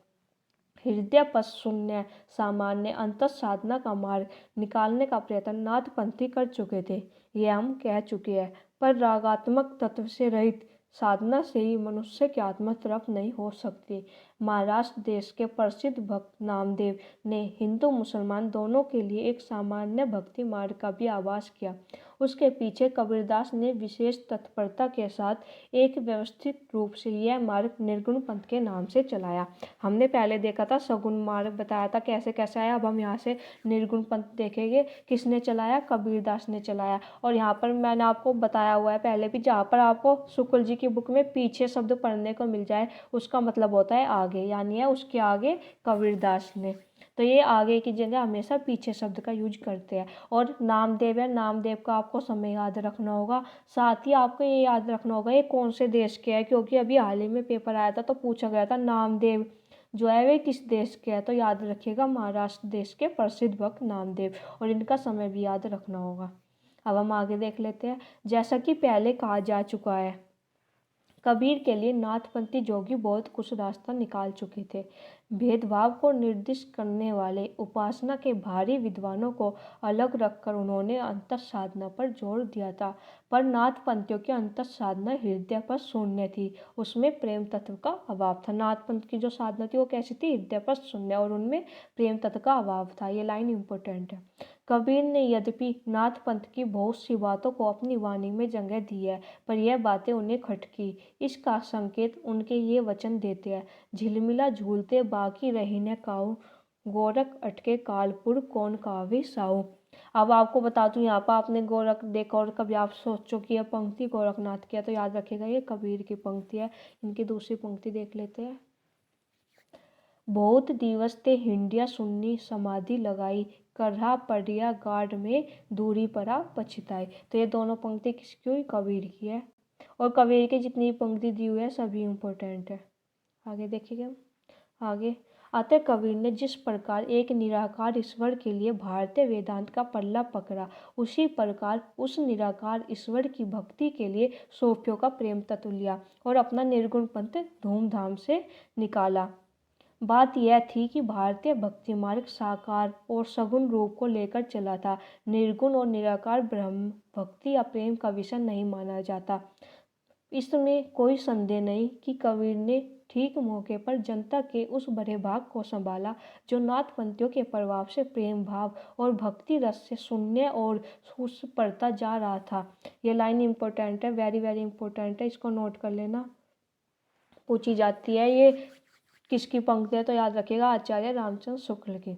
हृदय पर शून्य सामान्य अंतर साधना का मार्ग निकालने का प्रयत्न नाथपंथी कर चुके थे, ये हम कह चुके हैं। पर रागात्मक तत्व से रहित साधना से ही मनुष्य की आत्मा तृप्त नहीं हो सकती। महाराष्ट्र देश के प्रसिद्ध भक्त नामदेव ने हिंदू मुसलमान दोनों के लिए एक सामान्य भक्ति मार्ग का भी आभास किया। उसके पीछे कबीरदास ने विशेष तत्परता के साथ एक व्यवस्थित रूप से यह मार्ग निर्गुण पंथ के नाम से चलाया। हमने पहले देखा था सगुण मार्ग, बताया था कैसे कैसे आया। अब हम यहाँ से निर्गुण पंथ देखेंगे, किसने चलाया, कबीरदास ने चलाया। और यहाँ पर मैंने आपको बताया हुआ है पहले भी, जहाँ पर आपको शुक्ल जी की बुक में पीछे शब्द पढ़ने को मिल जाए उसका मतलब होता है आगे, यानी है उसके आगे कबीरदास ने। तो ये आगे की जगह हमेशा पीछे शब्द का यूज करते हैं। और नामदेव है, नामदेव का आपको समय याद रखना होगा। साथ ही आपको ये याद रखना होगा ये कौन से देश के है, क्योंकि अभी हाल ही में पेपर आया था तो पूछा गया था नामदेव जो है वे किस देश के है। तो याद रखिएगा महाराष्ट्र देश के प्रसिद्ध भक्त नामदेव, और इनका समय भी याद रखना होगा। अब हम आगे देख लेते हैं। जैसा कि पहले कहा जा चुका है, कबीर के लिए नाथपंथी जोगी बहुत कुछ रास्ता निकाल चुके थे। भेदभाव को निर्दिष्ट करने वाले उपासना के भारी विद्वानों को अलग रखकर उन्होंने अंतर साधना पर जोर दिया था। पर नाथपंथियों की अंतर साधना हृदय पर शून्य थी, उसमें प्रेम तत्व का अभाव था। नाथपंथ की जो साधना थी वो कैसी थी, हृदय पर शून्य, और उनमें प्रेम तत्व का अभाव था। ये लाइन इंपॉर्टेंट है। कबीर ने यद्यपि नाथपंथ की बहुत सी बातों को अपनी वाणी में जगह दी है, पर यह बातें उन्हें खटकी। इसका संकेत उनके ये वचन देते हैं, झिलमिला झूलते बाकी रही न काऊ, गोरख अटके कालपुर कौन कावे साऊ। अब आपको बता दूं, यहाँ पर आपने गोरख देखा और कभी आप सोचो कि यह पंक्ति गोरखनाथ की है, तो याद रखिएगा ये कबीर की पंक्ति है। इनकी दूसरी पंक्ति देख लेते हैं। बहुत दिवस ते हिंडिया सुन्नी समाधि लगाई, करहा पड़िया गार्ड में दूरी परा पछताई। तो ये दोनों पंक्ति किसकी हुई, कबीर की है। और कबीर की जितनी पंक्ति दी हुई है सभी इम्पोर्टेंट है। आगे देखिएगा। आगे आते कबीर ने जिस प्रकार एक निराकार ईश्वर के लिए भारतीय वेदांत का पल्ला पकड़ा, उसी प्रकार उस निराकार ईश्वर की भक्ति के लिए सूफियों का प्रेम तत्व लिया और अपना निर्गुण पंथ धूमधाम से निकाला। बात यह थी कि भारतीय भक्ति मार्ग साकार और सगुण रूप को लेकर चला था। निर्गुण और निराकार ब्रह्म भक्ति या प्रेम का विषय नहीं माना जाता। इसमें कोई संदेह नहीं कि कबीर ने ठीक मौके पर जनता के उस बड़े भाग को संभाला जो नाथपंथियों के प्रभाव से प्रेम भाव और भक्ति रस से शून्य और सुस पड़ता जा रहा था। ये लाइन इम्पोर्टेंट है, वेरी वेरी इंपॉर्टेंट है, इसको नोट कर लेना, पूछी जाती है। ये किसकी पंक्ति है, तो याद रखिएगा आचार्य रामचंद्र शुक्ल की।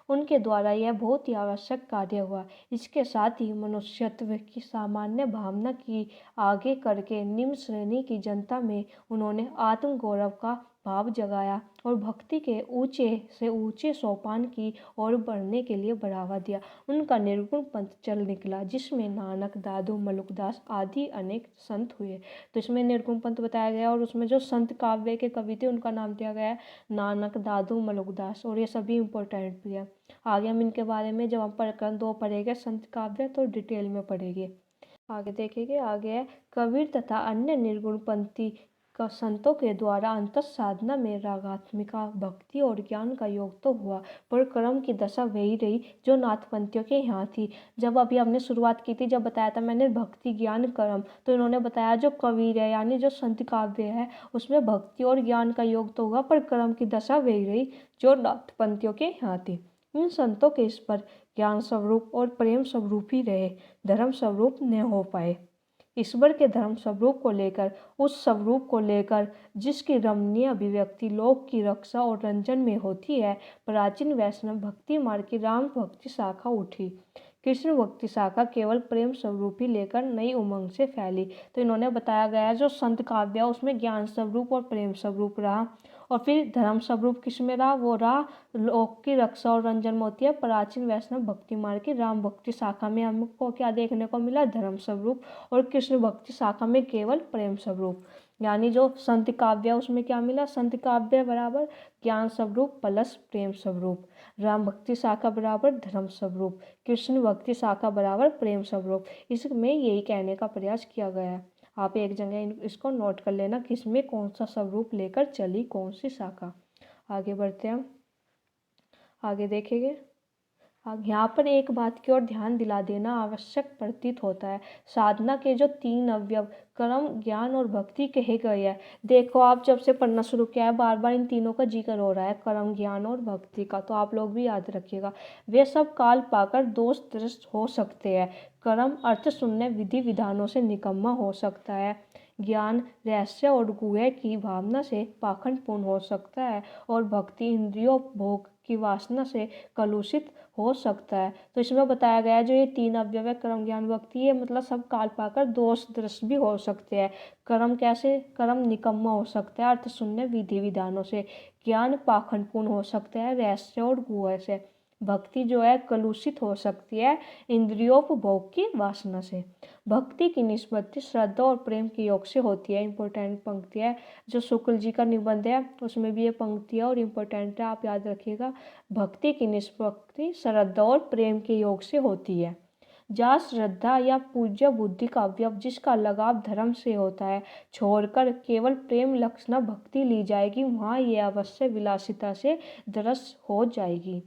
उनके द्वारा यह बहुत ही आवश्यक कार्य हुआ। इसके साथ ही मनुष्यत्व की सामान्य भावना की आगे करके निम्न श्रेणी की जनता में उन्होंने आत्मगौरव का भाव जगाया और भक्ति के ऊंचे से ऊंचे सोपान की ओर बढ़ने के लिए बढ़ावा दिया। उनका निर्गुण पंथ चल निकला, जिसमें नानक, दादू, मलुकदास आदि अनेक संत हुए। तो इसमें निर्गुण पंथ बताया गया और उसमें जो संत काव्य के कवि थे उनका नाम दिया गया है नानक, दादू, मलुकदास, और ये सभी इम्पोर्टेंट भी है। आगे हम इनके बारे में जब हम प्रकरण 2 पढ़ेंगे संत काव्य तो डिटेल में पढ़ेंगे। आगे देखेंगे। आगे है कबीर तथा अन्य निर्गुण पंथी संतों के द्वारा अंतः साधना में रागात्मिका भक्ति और ज्ञान का योग तो हुआ, पर कर्म की दशा वही रही जो नाथपंथियों के यहाँ थी। जब अभी हमने शुरुआत की थी, जब बताया था मैंने भक्ति ज्ञान कर्म, तो इन्होंने बताया जो कबीर है यानी जो संत काव्य है उसमें भक्ति और ज्ञान का योग तो हुआ, पर कर्म की दशा वही रही जो नाथपंथियों के यहाँ थी। इन संतों के इस पर ज्ञान स्वरूप और प्रेम स्वरूप ही रहे, धर्म स्वरूप न हो पाए। ईश्वर के धर्म स्वरूप को लेकर, उस स्वरूप को लेकर जिसकी रमणीय अभिव्यक्ति लोक की रक्षा और रंजन में होती है, प्राचीन वैष्णव भक्ति मार्ग की राम भक्ति शाखा उठी। कृष्ण भक्ति शाखा केवल प्रेम स्वरूप ही लेकर नई उमंग से फैली। तो इन्होंने बताया गया जो संत काव्य उसमें ज्ञान स्वरूप और प्रेम स्वरूप रहा, और फिर धर्म स्वरूप किसमें रहा, वो रहा लोक की रक्षा और रंजन में होती है प्राचीन वैष्णव भक्ति मार्ग की राम भक्ति शाखा में। हमको क्या देखने को मिला, धर्म स्वरूप, और कृष्ण भक्ति शाखा में केवल प्रेम स्वरूप। यानी जो संत काव्य उसमें क्या मिला, संत काव्य बराबर ज्ञान स्वरूप प्लस प्रेम स्वरूप, राम भक्ति शाखा बराबर धर्म स्वरूप, कृष्ण भक्ति शाखा बराबर प्रेम स्वरूप। इसमें यही कहने का प्रयास किया गया है। आप एक जगह इसको नोट कर लेना, किसमें कौन सा स्वरूप लेकर चली कौन सी शाखा। आगे बढ़ते हैं, आगे देखेंगे। यहाँ पर एक बात की ओर ध्यान दिला देना आवश्यक प्रतीत होता है। साधना के जो 3 अवयव कर्म ज्ञान और भक्ति कहे गए हैं, देखो आप जब से पढ़ना शुरू किया है बार बार इन तीनों का जिक्र हो रहा है, कर्म ज्ञान और भक्ति का, तो आप लोग भी याद रखिएगा। वे सब काल पाकर दोष दृष्ट हो सकते हैं। कर्म अर्थ शून्य विधि विधानों से निकम्मा हो सकता है, ज्ञान रहस्य और गुह्य की भावना से पाखंडपूर्ण हो सकता है, और भक्ति इंद्रियों भोग की वासना से कलुषित हो सकता है। तो इसमें बताया गया है जो ये 3 अवयव है कर्म ज्ञान भक्ति, ये मतलब सब काल पाकर दोष दृष्ट भी हो सकते हैं। कर्म कैसे, कर्म निकम्मा हो सकता है अर्थ शून्य विधि विधानों से, ज्ञान पाखंडपूर्ण हो सकता है रहस्य और गुह्य से, भक्ति जो है कलुषित हो सकती है इंद्रियोपभोग की वासना से। भक्ति की निष्पत्ति श्रद्धा और प्रेम के योग से होती है। इंपॉर्टेंट पंक्ति है, जो शुक्ल जी का निबंध है उसमें भी ये पंक्ति है और इम्पोर्टेंट है, आप याद रखिएगा। भक्ति की निष्पत्ति श्रद्धा और प्रेम के योग से होती है। जहाँ श्रद्धा या पूज्य बुद्धि का अवयव जिसका लगाव धर्म से होता है छोड़कर केवल प्रेम लक्षणा भक्ति ली जाएगी, वहाँ ये अवश्य विलासिता से दरस हो जाएगी।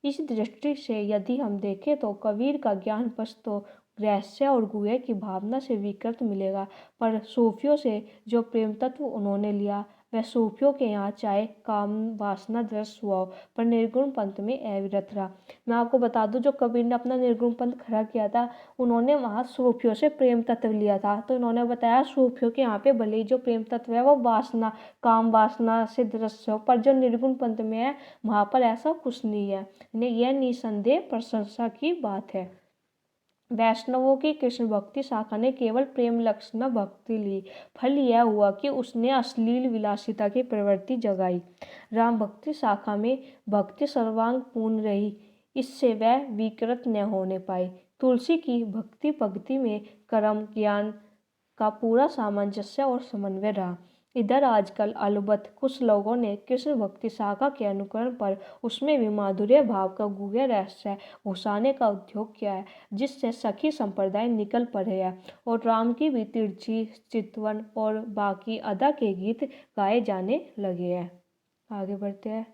इस दृष्टि से यदि हम देखें तो कबीर का ज्ञान पक्ष तो रहस्य और गुह्य की भावना से विकृत मिलेगा, पर सूफियों से जो प्रेम तत्व उन्होंने लिया वह सूफियों के यहाँ चाहे काम वासना दृश्य हुआ हो, पर निर्गुण पंथ में अविरत रहा। मैं आपको बता दूं जो कबीर ने अपना निर्गुण पंथ खड़ा किया था, उन्होंने वहाँ सूफियों से प्रेम तत्व लिया था। तो इन्होंने बताया सूफियों के यहाँ पे भले ही जो प्रेम तत्व है वो वासना काम वासना से दृश्य हो, पर जो निर्गुण पंथ में है वहाँ पर ऐसा कुछ नहीं है। यह निसंदेह प्रशंसा की बात है। वैष्णवों की कृष्ण भक्ति शाखा ने केवल प्रेम लक्षणा भक्ति ली, फल यह हुआ कि उसने अश्लील विलासिता की प्रवृत्ति जगाई। राम भक्ति शाखा में भक्ति सर्वांग पूर्ण रही, इससे वह विकृत न होने पाई। तुलसी की भक्ति भक्ति में कर्म ज्ञान का पूरा सामंजस्य और समन्वय रहा। इधर आजकल अलबत्त कुछ लोगों ने कृष्ण भक्ति शाखा के अनुकरण पर उसमें भी माधुर्य भाव का गुह्य रहस्य घुसाने का उद्योग किया है, जिससे सखी संप्रदाय निकल पड़े हैं और राम की भी तिरछी चितवन और बाकी अदा के गीत गाए जाने लगे हैं। आगे बढ़ते हैं।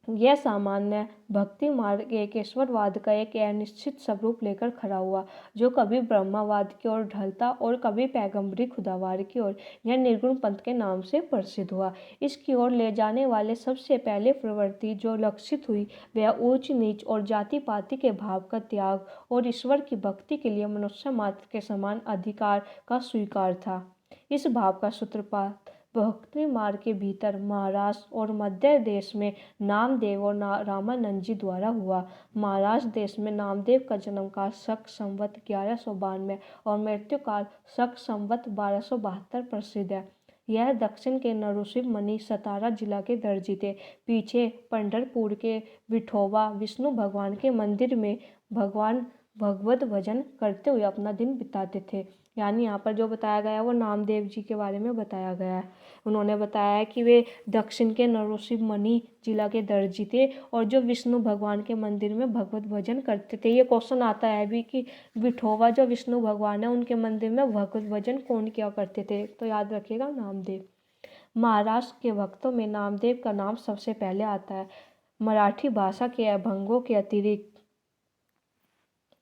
यह सामान्य भक्ति मार्ग एक ईश्वरवाद का एक अनिश्चित स्वरूप लेकर खड़ा हुआ, जो कभी ब्रह्मवाद की ओर ढलता और कभी पैगंबरी खुदावार की ओर। यह निर्गुण पंथ के नाम से प्रसिद्ध हुआ। इसकी ओर ले जाने वाले सबसे पहले प्रवृत्ति जो लक्षित हुई वह ऊंच नीच और जाति पाति के भाव का त्याग और ईश्वर की भक्ति के लिए मनुष्य मात्र के समान अधिकार का स्वीकार था। इस भाव का सूत्रपात भक्ति मार्ग के भीतर महाराष्ट्र और मध्य देश में नामदेव और रामानंद जी द्वारा हुआ। महाराष्ट्र देश में नामदेव का जन्म काल शक संवत 1192 और मृत्यु काल शक संवत 1272 प्रसिद्ध है। यह दक्षिण के नरुसिंह मणि सतारा जिला के दर्जी थे। पीछे पंढरपुर के विठोबा विष्णु भगवान के मंदिर में भगवान भगवत भजन करते हुए अपना दिन बिताते थे। यानी यहाँ पर जो बताया गया है वो नामदेव जी के बारे में बताया गया है। उन्होंने बताया है कि वे दक्षिण के नरोशिवमणि जिला के दर्जी थे और जो विष्णु भगवान के मंदिर में भगवत भजन करते थे। ये क्वेश्चन आता है भी कि विठोबा जो विष्णु भगवान है उनके मंदिर में भगवत भजन कौन किया करते थे, तो याद रखिएगा नामदेव। महाराष्ट्र के भक्तों में नामदेव का नाम सबसे पहले आता है। मराठी भाषा के अभंगों के अतिरिक्त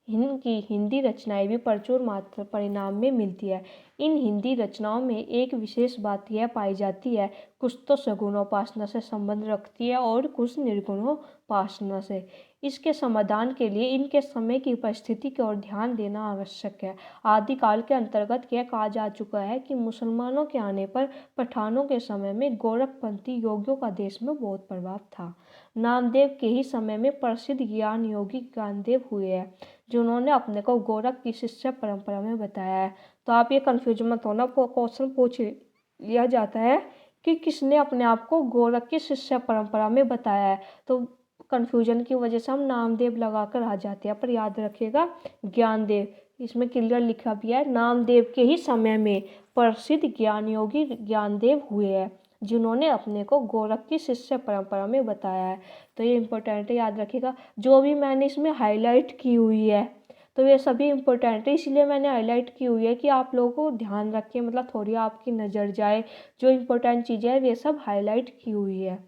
इनकी हिंदी रचनाएं भी प्रचुर मात्रा परिणाम में मिलती है। इन हिंदी रचनाओं में एक विशेष बात यह पाई जाती है, कुछ तो सगुणोपासना से संबंध रखती है और कुछ निर्गुणोपासना से। इसके समाधान के लिए इनके समय की परिस्थिति की ओर ध्यान देना आवश्यक है। आदिकाल के अंतर्गत यह कहा जा चुका है कि मुसलमानों के आने पर पठानों के समय में गोरखपंथी योगियों का देश में बहुत प्रभाव था। नामदेव के ही समय में प्रसिद्ध ज्ञान योगी ज्ञानदेव हुए हैं, जिन्होंने अपने को गोरख की शिष्य परंपरा में बताया है। तो आप ये कन्फ्यूज मत होना, क्वेश्चन पूछ लिया जाता है कि किसने अपने आप को गोरख की शिष्य परंपरा में बताया है, तो कन्फ्यूजन की वजह से हम नामदेव लगाकर आ जाते हैं, पर याद रखिएगा ज्ञानदेव। इसमें क्लियर लिखा भी है, नामदेव के ही समय में प्रसिद्ध ज्ञान योगी ज्ञानदेव हुए हैं, जिन्होंने अपने को गोरख की शिष्य परंपरा में बताया है। तो ये इम्पोर्टेंट है, याद रखिएगा। जो भी मैंने इसमें हाईलाइट की हुई है तो ये सभी इम्पोर्टेंट है, इसलिए मैंने हाईलाइट की हुई है कि आप लोगों को ध्यान रखें, मतलब थोड़ी आपकी नज़र जाए। जो इम्पोर्टेंट चीज़ें हैं वे सब हाईलाइट की हुई है।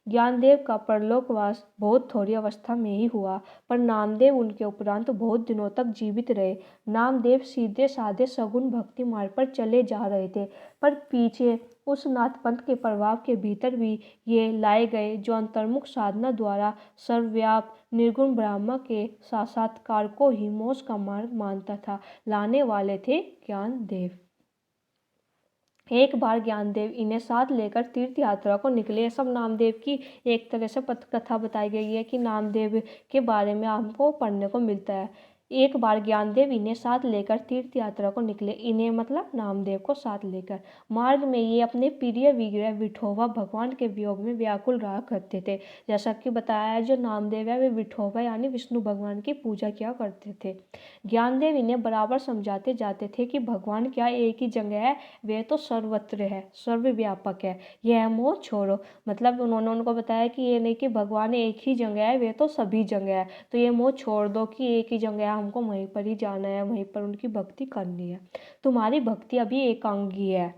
ज्ञानदेव का परलोकवास बहुत थोड़ी अवस्था में ही हुआ, पर नामदेव उनके उपरांत बहुत दिनों तक जीवित रहे। नामदेव सीधे साधे सगुण भक्ति मार्ग पर चले जा रहे थे, पर पीछे उस नाथपंथ के प्रभाव के भीतर भी ये लाए गए जो अंतर्मुख साधना द्वारा सर्वव्याप निर्गुण ब्रह्म के साक्षात्कार को ही मोक्ष का मार्ग मानता था, लाने वाले थे ज्ञानदेव। एक बार ज्ञानदेव इन्हें साथ लेकर तीर्थ यात्रा को निकले। सब नामदेव की एक तरह से कथा बताई गई है कि नामदेव के बारे में हमको पढ़ने को मिलता है। एक बार ज्ञानदेव इन्हें साथ लेकर तीर्थ यात्रा को निकले। इन्हें मतलब नामदेव को साथ लेकर। मार्ग में ये अपने प्रिय विग्रह विठोबा भगवान के वियोग में व्याकुल रहा करते थे। जैसा कि बताया है, जो नामदेव है वे विठोबा यानी विष्णु भगवान की पूजा किया करते थे। ज्ञानदेव इन्हें बराबर समझाते जाते थे कि भगवान क्या एक ही जगह है, वे तो सर्वत्र है, सर्वव्यापक है, यह मोह छोड़ो। मतलब उन्होंने उनको बताया कि ये नहीं कि भगवान एक ही जगह है, वे तो सभी जगह है, तो ये मोह छोड़ दो कि एक ही जगह है, हमको वहीं पर ही जाना है, वहीं पर उनकी भक्ति करनी है। तुम्हारी भक्ति अभी एकांगी है,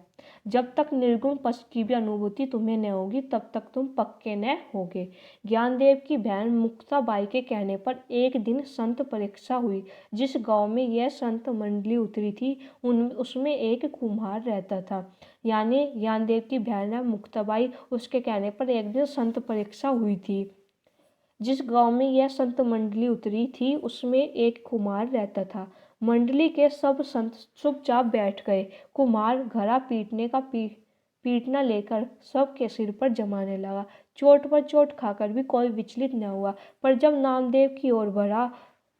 जब तक निर्गुण पद की भी अनुभूति तुम्हें न होगी तब तक तुम पक्के न होगे। ज्ञानदेव की बहन मुक्ताबाई के कहने पर एक दिन संत परीक्षा हुई। जिस गांव में यह संत मंडली उतरी थी उसमें एक कुम्हार रहता था। यानी ज्ञानदेव की बहन है मुक्ताबाई, उसके कहने पर एक दिन संत परीक्षा हुई थी। जिस गांव में यह संत मंडली उतरी थी उसमें एक कुम्हार रहता था। मंडली के सब संत चुपचाप बैठ गए। कुम्हार घड़ा पीटना लेकर सबके सिर पर जमाने लगा। चोट पर चोट खाकर भी कोई विचलित न हुआ, पर जब नामदेव की ओर बढ़ा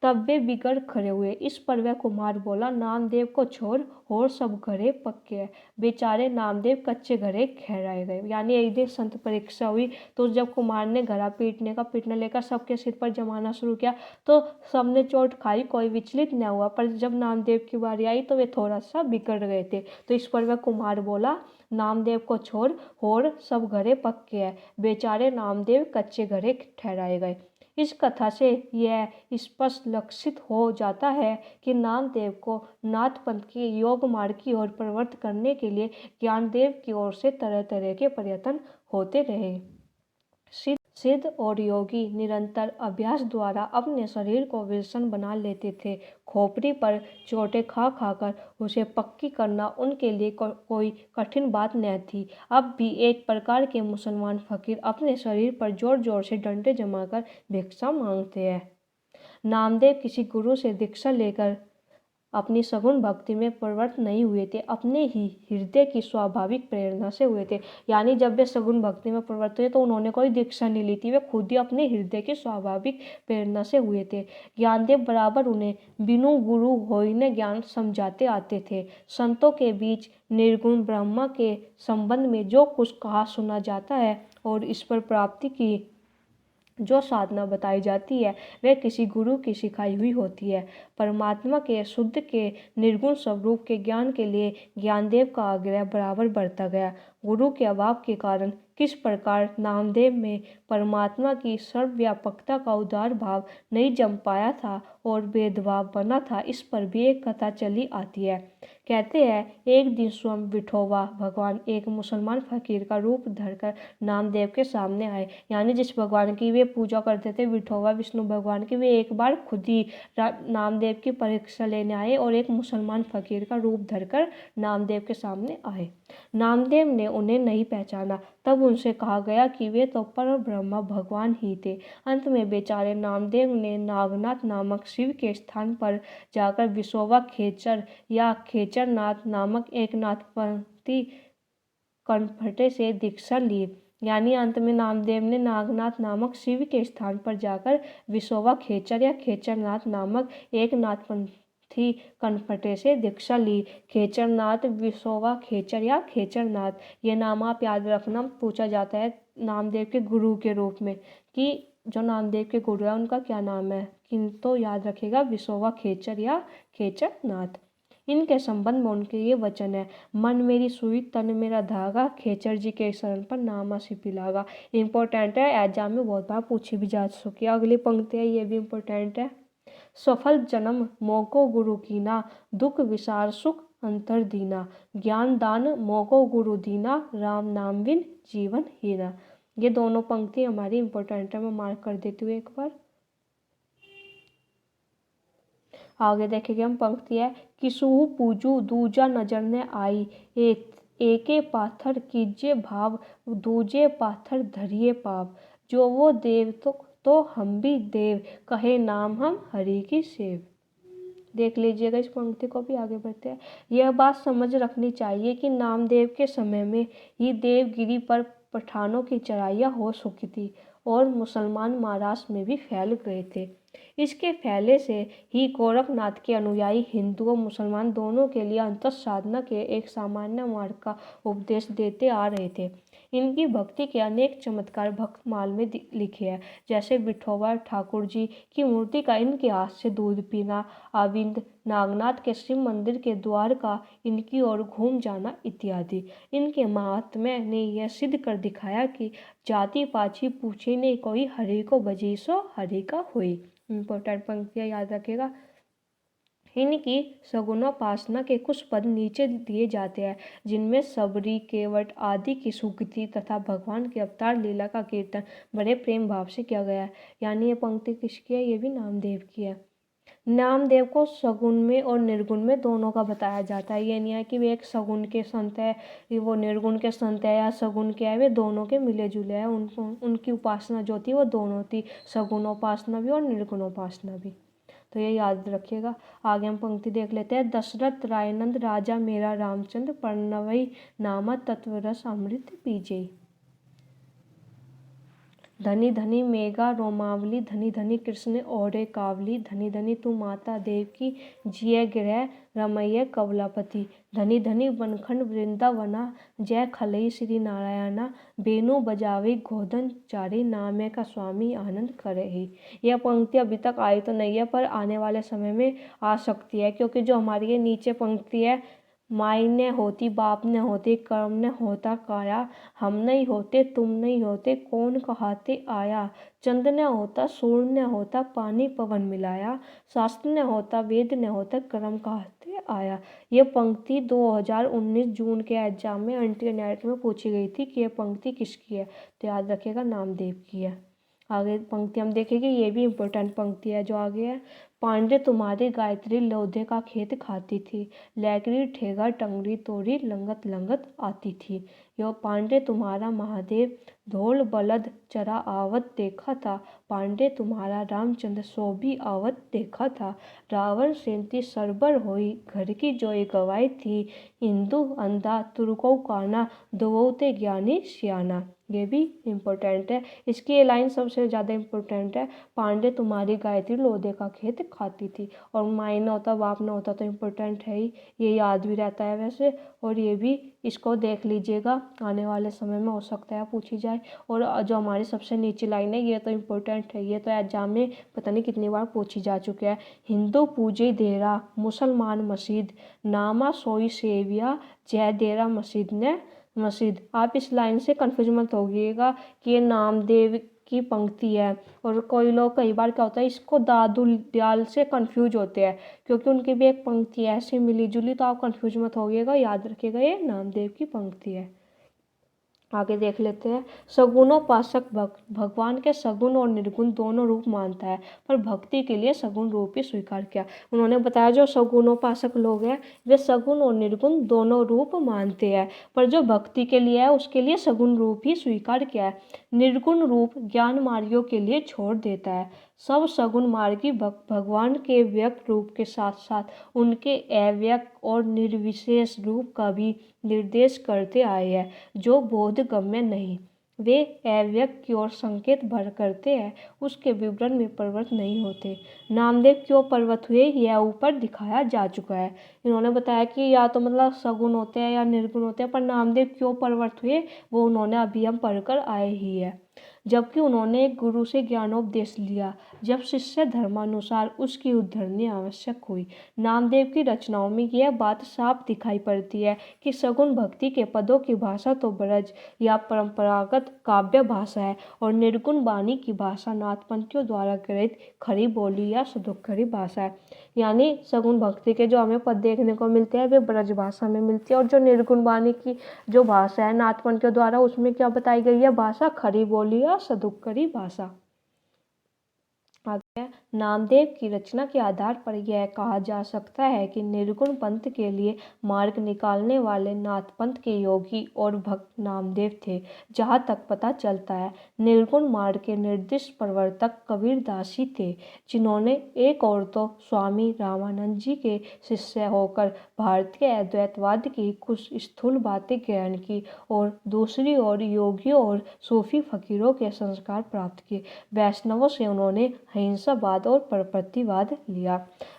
तब वे बिगड़ खड़े हुए। इस पर वह कुम्हार बोला, नामदेव को छोड़ और सब घड़े पक्के हैं। बेचारे नामदेव कच्चे घड़े ठहराए गए। यानी एक दिन संत परीक्षा हुई तो जब कुम्हार ने घड़ा पीटना लेकर सबके सिर पर जमाना शुरू किया तो सबने चोट खाई, कोई विचलित न हुआ, पर जब नामदेव की बारी आई तो वे थोड़ा सा बिगड़ गए थे। तो इस पर वह कुम्हार बोला, नामदेव को छोड़ और सब घड़े पक्के हैं। बेचारे नामदेव कच्चे घड़े ठहराए गए। इस कथा से यह स्पष्ट लक्षित हो जाता है कि नामदेव को नाथपंथ के योग मार्ग की ओर प्रवृत्त करने के लिए ज्ञानदेव की ओर से तरह तरह के प्रयत्न होते रहे। सिद्ध और योगी निरंतर अभ्यास द्वारा अपने शरीर को विलक्षण बना लेते थे। खोपड़ी पर चोटें खा खाकर उसे पक्की करना उनके लिए कोई कठिन बात न थी। अब भी एक प्रकार के मुसलमान फकीर अपने शरीर पर जोर जोर से डंडे जमाकर भिक्षा मांगते हैं। नामदेव किसी गुरु से दीक्षा लेकर अपनी सगुण भक्ति में प्रवृत्त नहीं हुए थे, अपने ही हृदय की स्वाभाविक प्रेरणा से हुए थे। यानी जब वे सगुण भक्ति में प्रवृत्त हुए तो उन्होंने कोई दीक्षा नहीं ली थी, वे खुद ही अपने हृदय की स्वाभाविक प्रेरणा से हुए थे। ज्ञानदेव बराबर उन्हें बिनु गुरु होइने ज्ञान समझाते आते थे। संतों के बीच निर्गुण ब्रह्म के संबंध में जो कुछ कहा सुना जाता है और ईश्वर प्राप्ति की जो साधना बताई जाती है वह किसी गुरु की सिखाई हुई होती है। परमात्मा के शुद्ध के निर्गुण स्वरूप के ज्ञान के लिए ज्ञानदेव का आग्रह बराबर बढ़ता गया। गुरु के अभाव के कारण किस प्रकार नामदेव में परमात्मा की सर्वव्यापकता का उदार भाव नहीं जम पाया था और भेदभाव बना था, इस पर भी एक कथा चली आती है। कहते हैं एक दिन स्वयं विठोबा भगवान एक मुसलमान फकीर का रूप धरकर नामदेव के सामने आए। यानी जिस भगवान की वे पूजा करते थे, विठोबा विष्णु भगवान की, वे एक बार खुद ही नामदेव की परीक्षा लेने आए और एक मुसलमान फकीर का रूप धरकर नामदेव के सामने आए। नामदेव ने उन्हें नहीं पहचाना। तब उनसे कहा गया कि वे तो पर ब्रह्म भगवान ही थे। अंत में बेचारे नामदेव ने नागनाथ नामक शिव के स्थान पर जाकर विसोबा खेचर या खेचरनाथ नामक एक नाथपंथी कनपटे से दीक्षा ली। यानी अंत में नामदेव ने नागनाथ नामक शिव के स्थान पर जाकर विसोबा खेचर या खेचरनाथ नामक एक नाथपंथी कनपटे से दीक्षा ली। खेचरनाथ, विसोबा खेचर या खेचरनाथ, ये नाम आप याद रखना। पूछा जाता है नामदेव के गुरु के रूप में कि जो नामदेव के गुरु है उनका क्या नाम है, किंतु याद रखेगा विसोबा खेचर या खेचरनाथ। इनके संबंध में उनके ये वचन है, मन मेरी सुई तन मेरा धागा, खेचर जी के शरण पर नामा सिपी लागा। इम्पोर्टेंट है, एग्जाम में बहुत बार पूछी भी जा चुकी है। अगली पंक्ति है, ये भी इम्पोर्टेंट है। सफल जन्म मोको गुरु कीना, दुख विसार सुख अंतर दीना, ज्ञान दान मोको गुरु दीना, राम नाम बिन जीवन हीना। ये दोनों पंक्ति हमारी इम्पोर्टेंट है, मैं मार्क कर देती हूँ एक बार। आगे देखेंगे हम पंक्ति है, किसहु पूजू दूजा नजर ने आई, एके पाथर कीजिए भाव, दूजे पाथर धरिए पाप, जो वो देव तो हम भी देव, कहे नाम हम हरि की सेव। देख लीजिएगा इस पंक्ति को भी, आगे बढ़ते हैं। यह बात समझ रखनी चाहिए कि नामदेव के समय में ही देवगिरी पर पठानों की चढ़ाइयाँ हो चुकी थी और मुसलमान महाराष्ट्र में भी फैल गए थे। इसके फैले से ही गोरखनाथ के अनुयायी हिंदू और मुसलमान दोनों के लिए अंतः साधना के एक सामान्य मार्ग का उपदेश देते आ रहे थे। इनकी भक्ति के अनेक चमत्कार भक्तमाल में लिखे हैं, जैसे विठोबा ठाकुर जी की मूर्ति का इनके हाथ से दूध पीना, अरविंद नागनाथ के शिव मंदिर के द्वार का इनकी ओर घूम जाना इत्यादि। इनके महात्म्य ने यह सिद्ध कर दिखाया कि जाति पाछी पूछे नहीं कोई, हरि को भजी सो हरि का होई। इम्पोर्टेंट पंक्तियाँ याद रखेगा। इनकी सगुणोपासना के कुछ पद नीचे दिए जाते हैं, जिनमें सबरी, केवट आदि की सूक्ति तथा भगवान के अवतार लीला का कीर्तन बड़े प्रेम भाव से किया गया है। यानी ये पंक्ति किसकी है, ये भी नामदेव की है। नामदेव को सगुण में और निर्गुण में दोनों का बताया जाता है। ये नहीं है कि वे एक सगुण के संत है, वो निर्गुण के संत है या सगुण के है, वे दोनों के मिले जुले हैं। उनकी उपासना जो थी वो दोनों थी, सगुणोपासना भी और निर्गुणोपासना भी। तो ये याद रखिएगा। आगे हम पंक्ति देख लेते हैं। दशरथ रायनंद राजा मेरा रामचंद्र, पर्णवई नामा तत्वरस अमृत पीजे। धनी धनी मेघा रोमावली, धनी धनी कृष्ण ओढ़े कावली, धनी धनी तू माता देव की, जिय गृह रमैय कवलापति, धनी धनी बनखंड वृंदावना, जय खलई श्री नारायणा, बेनु बजावे गोधन चारी, नामे का स्वामी आनंद करे ही। यह पंक्ति अभी तक आई तो नहीं है, पर आने वाले समय में आ सकती है, क्योंकि जो हमारी ये नीचे पंक्ति है, माई ने होती बाप ने होती कर्म ने होता काया, हम नहीं होते तुम नहीं होते कौन कहाते आया, चंद ने होता सूर्य ने होता पानी पवन मिलाया, शास्त्र ने होता वेद ने होता कर्म कहते आया। ये पंक्ति 2019 जून के एग्जाम में इंटरनेट में पूछी गई थी कि यह पंक्ति किसकी है, तो याद रखिएगा नामदेव की है। आगे पंक्ति हम देखेंगे, ये भी इम्पोर्टेंट पंक्ति है जो आगे है। पांडे तुम्हारी गायत्री लोधे का खेत खाती थी, लैगरी ठेगा टंगरी तोड़ी लंगत लंगत आती थी। यो पांडे तुम्हारा महादेव धोल बलद चरा आवत देखा था, पांडे तुम्हारा रामचंद्र सो भी आवत देखा था, रावण सेंती सरबर होई घर की जोई गवाई थी, हिंदू अंधा तुर्को काना दुवोते ज्ञानी सियाना। ये भी इम्पोर्टेंट है। इसकी ये लाइन सबसे ज़्यादा इम्पोर्टेंट है, पांडे तुम्हारी गायत्री लोधे का खेत खाती थी। और माई ना होता बाप ना होता तो इम्पोर्टेंट है ही, ये याद भी रहता है वैसे। और ये भी इसको देख लीजिएगा, आने वाले समय में हो सकता है पूछी जाए। और जो हमारी सबसे नीचे लाइन है ये तो इम्पोर्टेंट है, ये तो एग्जाम में पता नहीं कितनी बार पूछी जा चुकी है। हिंदू पूजे देरा मुसलमान मस्जिद, नामा सोई सेविया जय देरा मस्जिद ने मस्जिद। आप इस लाइन से कन्फ्यूज मत होगिएगा कि ये नामदेव की पंक्ति है। और कोई लोग कई बार क्या होता है इसको दादू दयाल से कंफ्यूज होते हैं, क्योंकि उनकी भी एक पंक्ति है ऐसी मिली जुली, तो आप कंफ्यूज मत होगिएगा, याद रखिएगा ये नामदेव की पंक्ति है। आगे देख लेते हैं। सगुणोपासक भगवान के सगुण और निर्गुण दोनों रूप मानता है, पर भक्ति के लिए सगुण रूप ही स्वीकार किया। उन्होंने बताया जो सगुणोपासक लोग हैं वे सगुण और निर्गुण दोनों रूप मानते हैं, पर जो भक्ति के लिए है उसके लिए सगुण रूप ही स्वीकार किया है। निर्गुण रूप ज्ञान मार्गियों के लिए छोड़ देता है। सब सगुण मार्गी भगवान के व्यक्त रूप के साथ साथ उनके अव्यक्त और निर्विशेष रूप का भी निर्देश करते आए हैं, जो बोधगम्य नहीं। वे अव्यक्त की ओर संकेत भर करते हैं, उसके विवरण में प्रवृत्त नहीं होते। नामदेव क्यों प्रवृत्त हुए यह ऊपर दिखाया जा चुका है। इन्होंने बताया कि या तो मतलब सगुण होते हैं या निर्गुण होते हैं, पर नामदेव क्यों प्रवृत्त हुए वो उन्होंने अभी हम पढ़कर आए ही है। जबकि उन्होंने एक गुरु से ज्ञानोपदेश लिया, जब शिष्य धर्मानुसार उसकी उद्धरणी आवश्यक हुई। नामदेव की रचनाओं में यह बात साफ दिखाई पड़ती है कि सगुण भक्ति के पदों की भाषा तो ब्रज या परंपरागत काव्य भाषा है, और निर्गुण वाणी की भाषा नाथपंथियों द्वारा गृहीत खरी बोली या सदुक्खरी भाषा है। यानी सगुण भक्ति के जो हमें पद देखने को मिलते हैं वे ब्रज भाषा में मिलती है, और जो निर्गुण वाणी की जो भाषा है नाथपंथियों द्वारा उसमें क्या बताई गई है भाषा, खरी बोली या सदुक्खरी भाषा। आगे नामदेव की रचना के आधार पर यह कहा जा सकता है कि निर्गुण पंथ के लिए मार्ग निकालने वाले नाथपंथ के योगी और भक्त नामदेव थे। जहाँ तक पता चलता है निर्गुण मार्ग के निर्दिष्ट प्रवर्तक कबीरदास ही थे, जिन्होंने एक और तो स्वामी रामानंद जी के शिष्य होकर भारतीय अद्वैतवाद की कुछ स्थूल बातें ग्रहण की, और दूसरी ओर योगियों और सूफी फकीरों के संस्कार प्राप्त किए। वैष्णवों से उन्होंने अहिंसावाद और परप्रतिवाद लिया।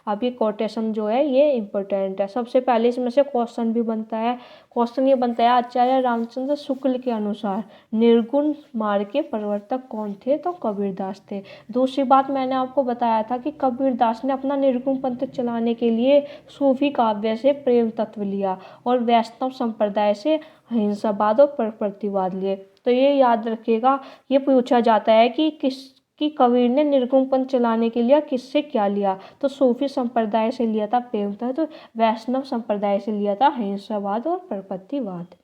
अब ये कोटेशन जो है ये इम्पोर्टेंट है। सबसे पहले इसमें से क्वेश्चन भी बनता है। क्वेश्चन ये बनता है आचार्य रामचंद्र शुक्ल के अनुसार निर्गुण मार्ग के प्रवर्तक कौन थे, तो कबीरदास थे। दूसरी बात मैंने आपको बताया था कि कबीरदास ने अपना निर्गुण पंथ चलाने के लिए सूफी काव्य से प्रेम तत्व लिया और वैष्णव संप्रदाय से अहिंसावाद और परप्रतिवाद लिए। तो ये याद रखिएगा, ये पूछा जाता है कि कबीर ने निर्गुण पंथ चलाने के लिए किससे क्या लिया, तो सूफी संप्रदाय से लिया था प्रेम तत्व, तो वैष्णव संप्रदाय से लिया था अहिंसावाद और परपतिवाद।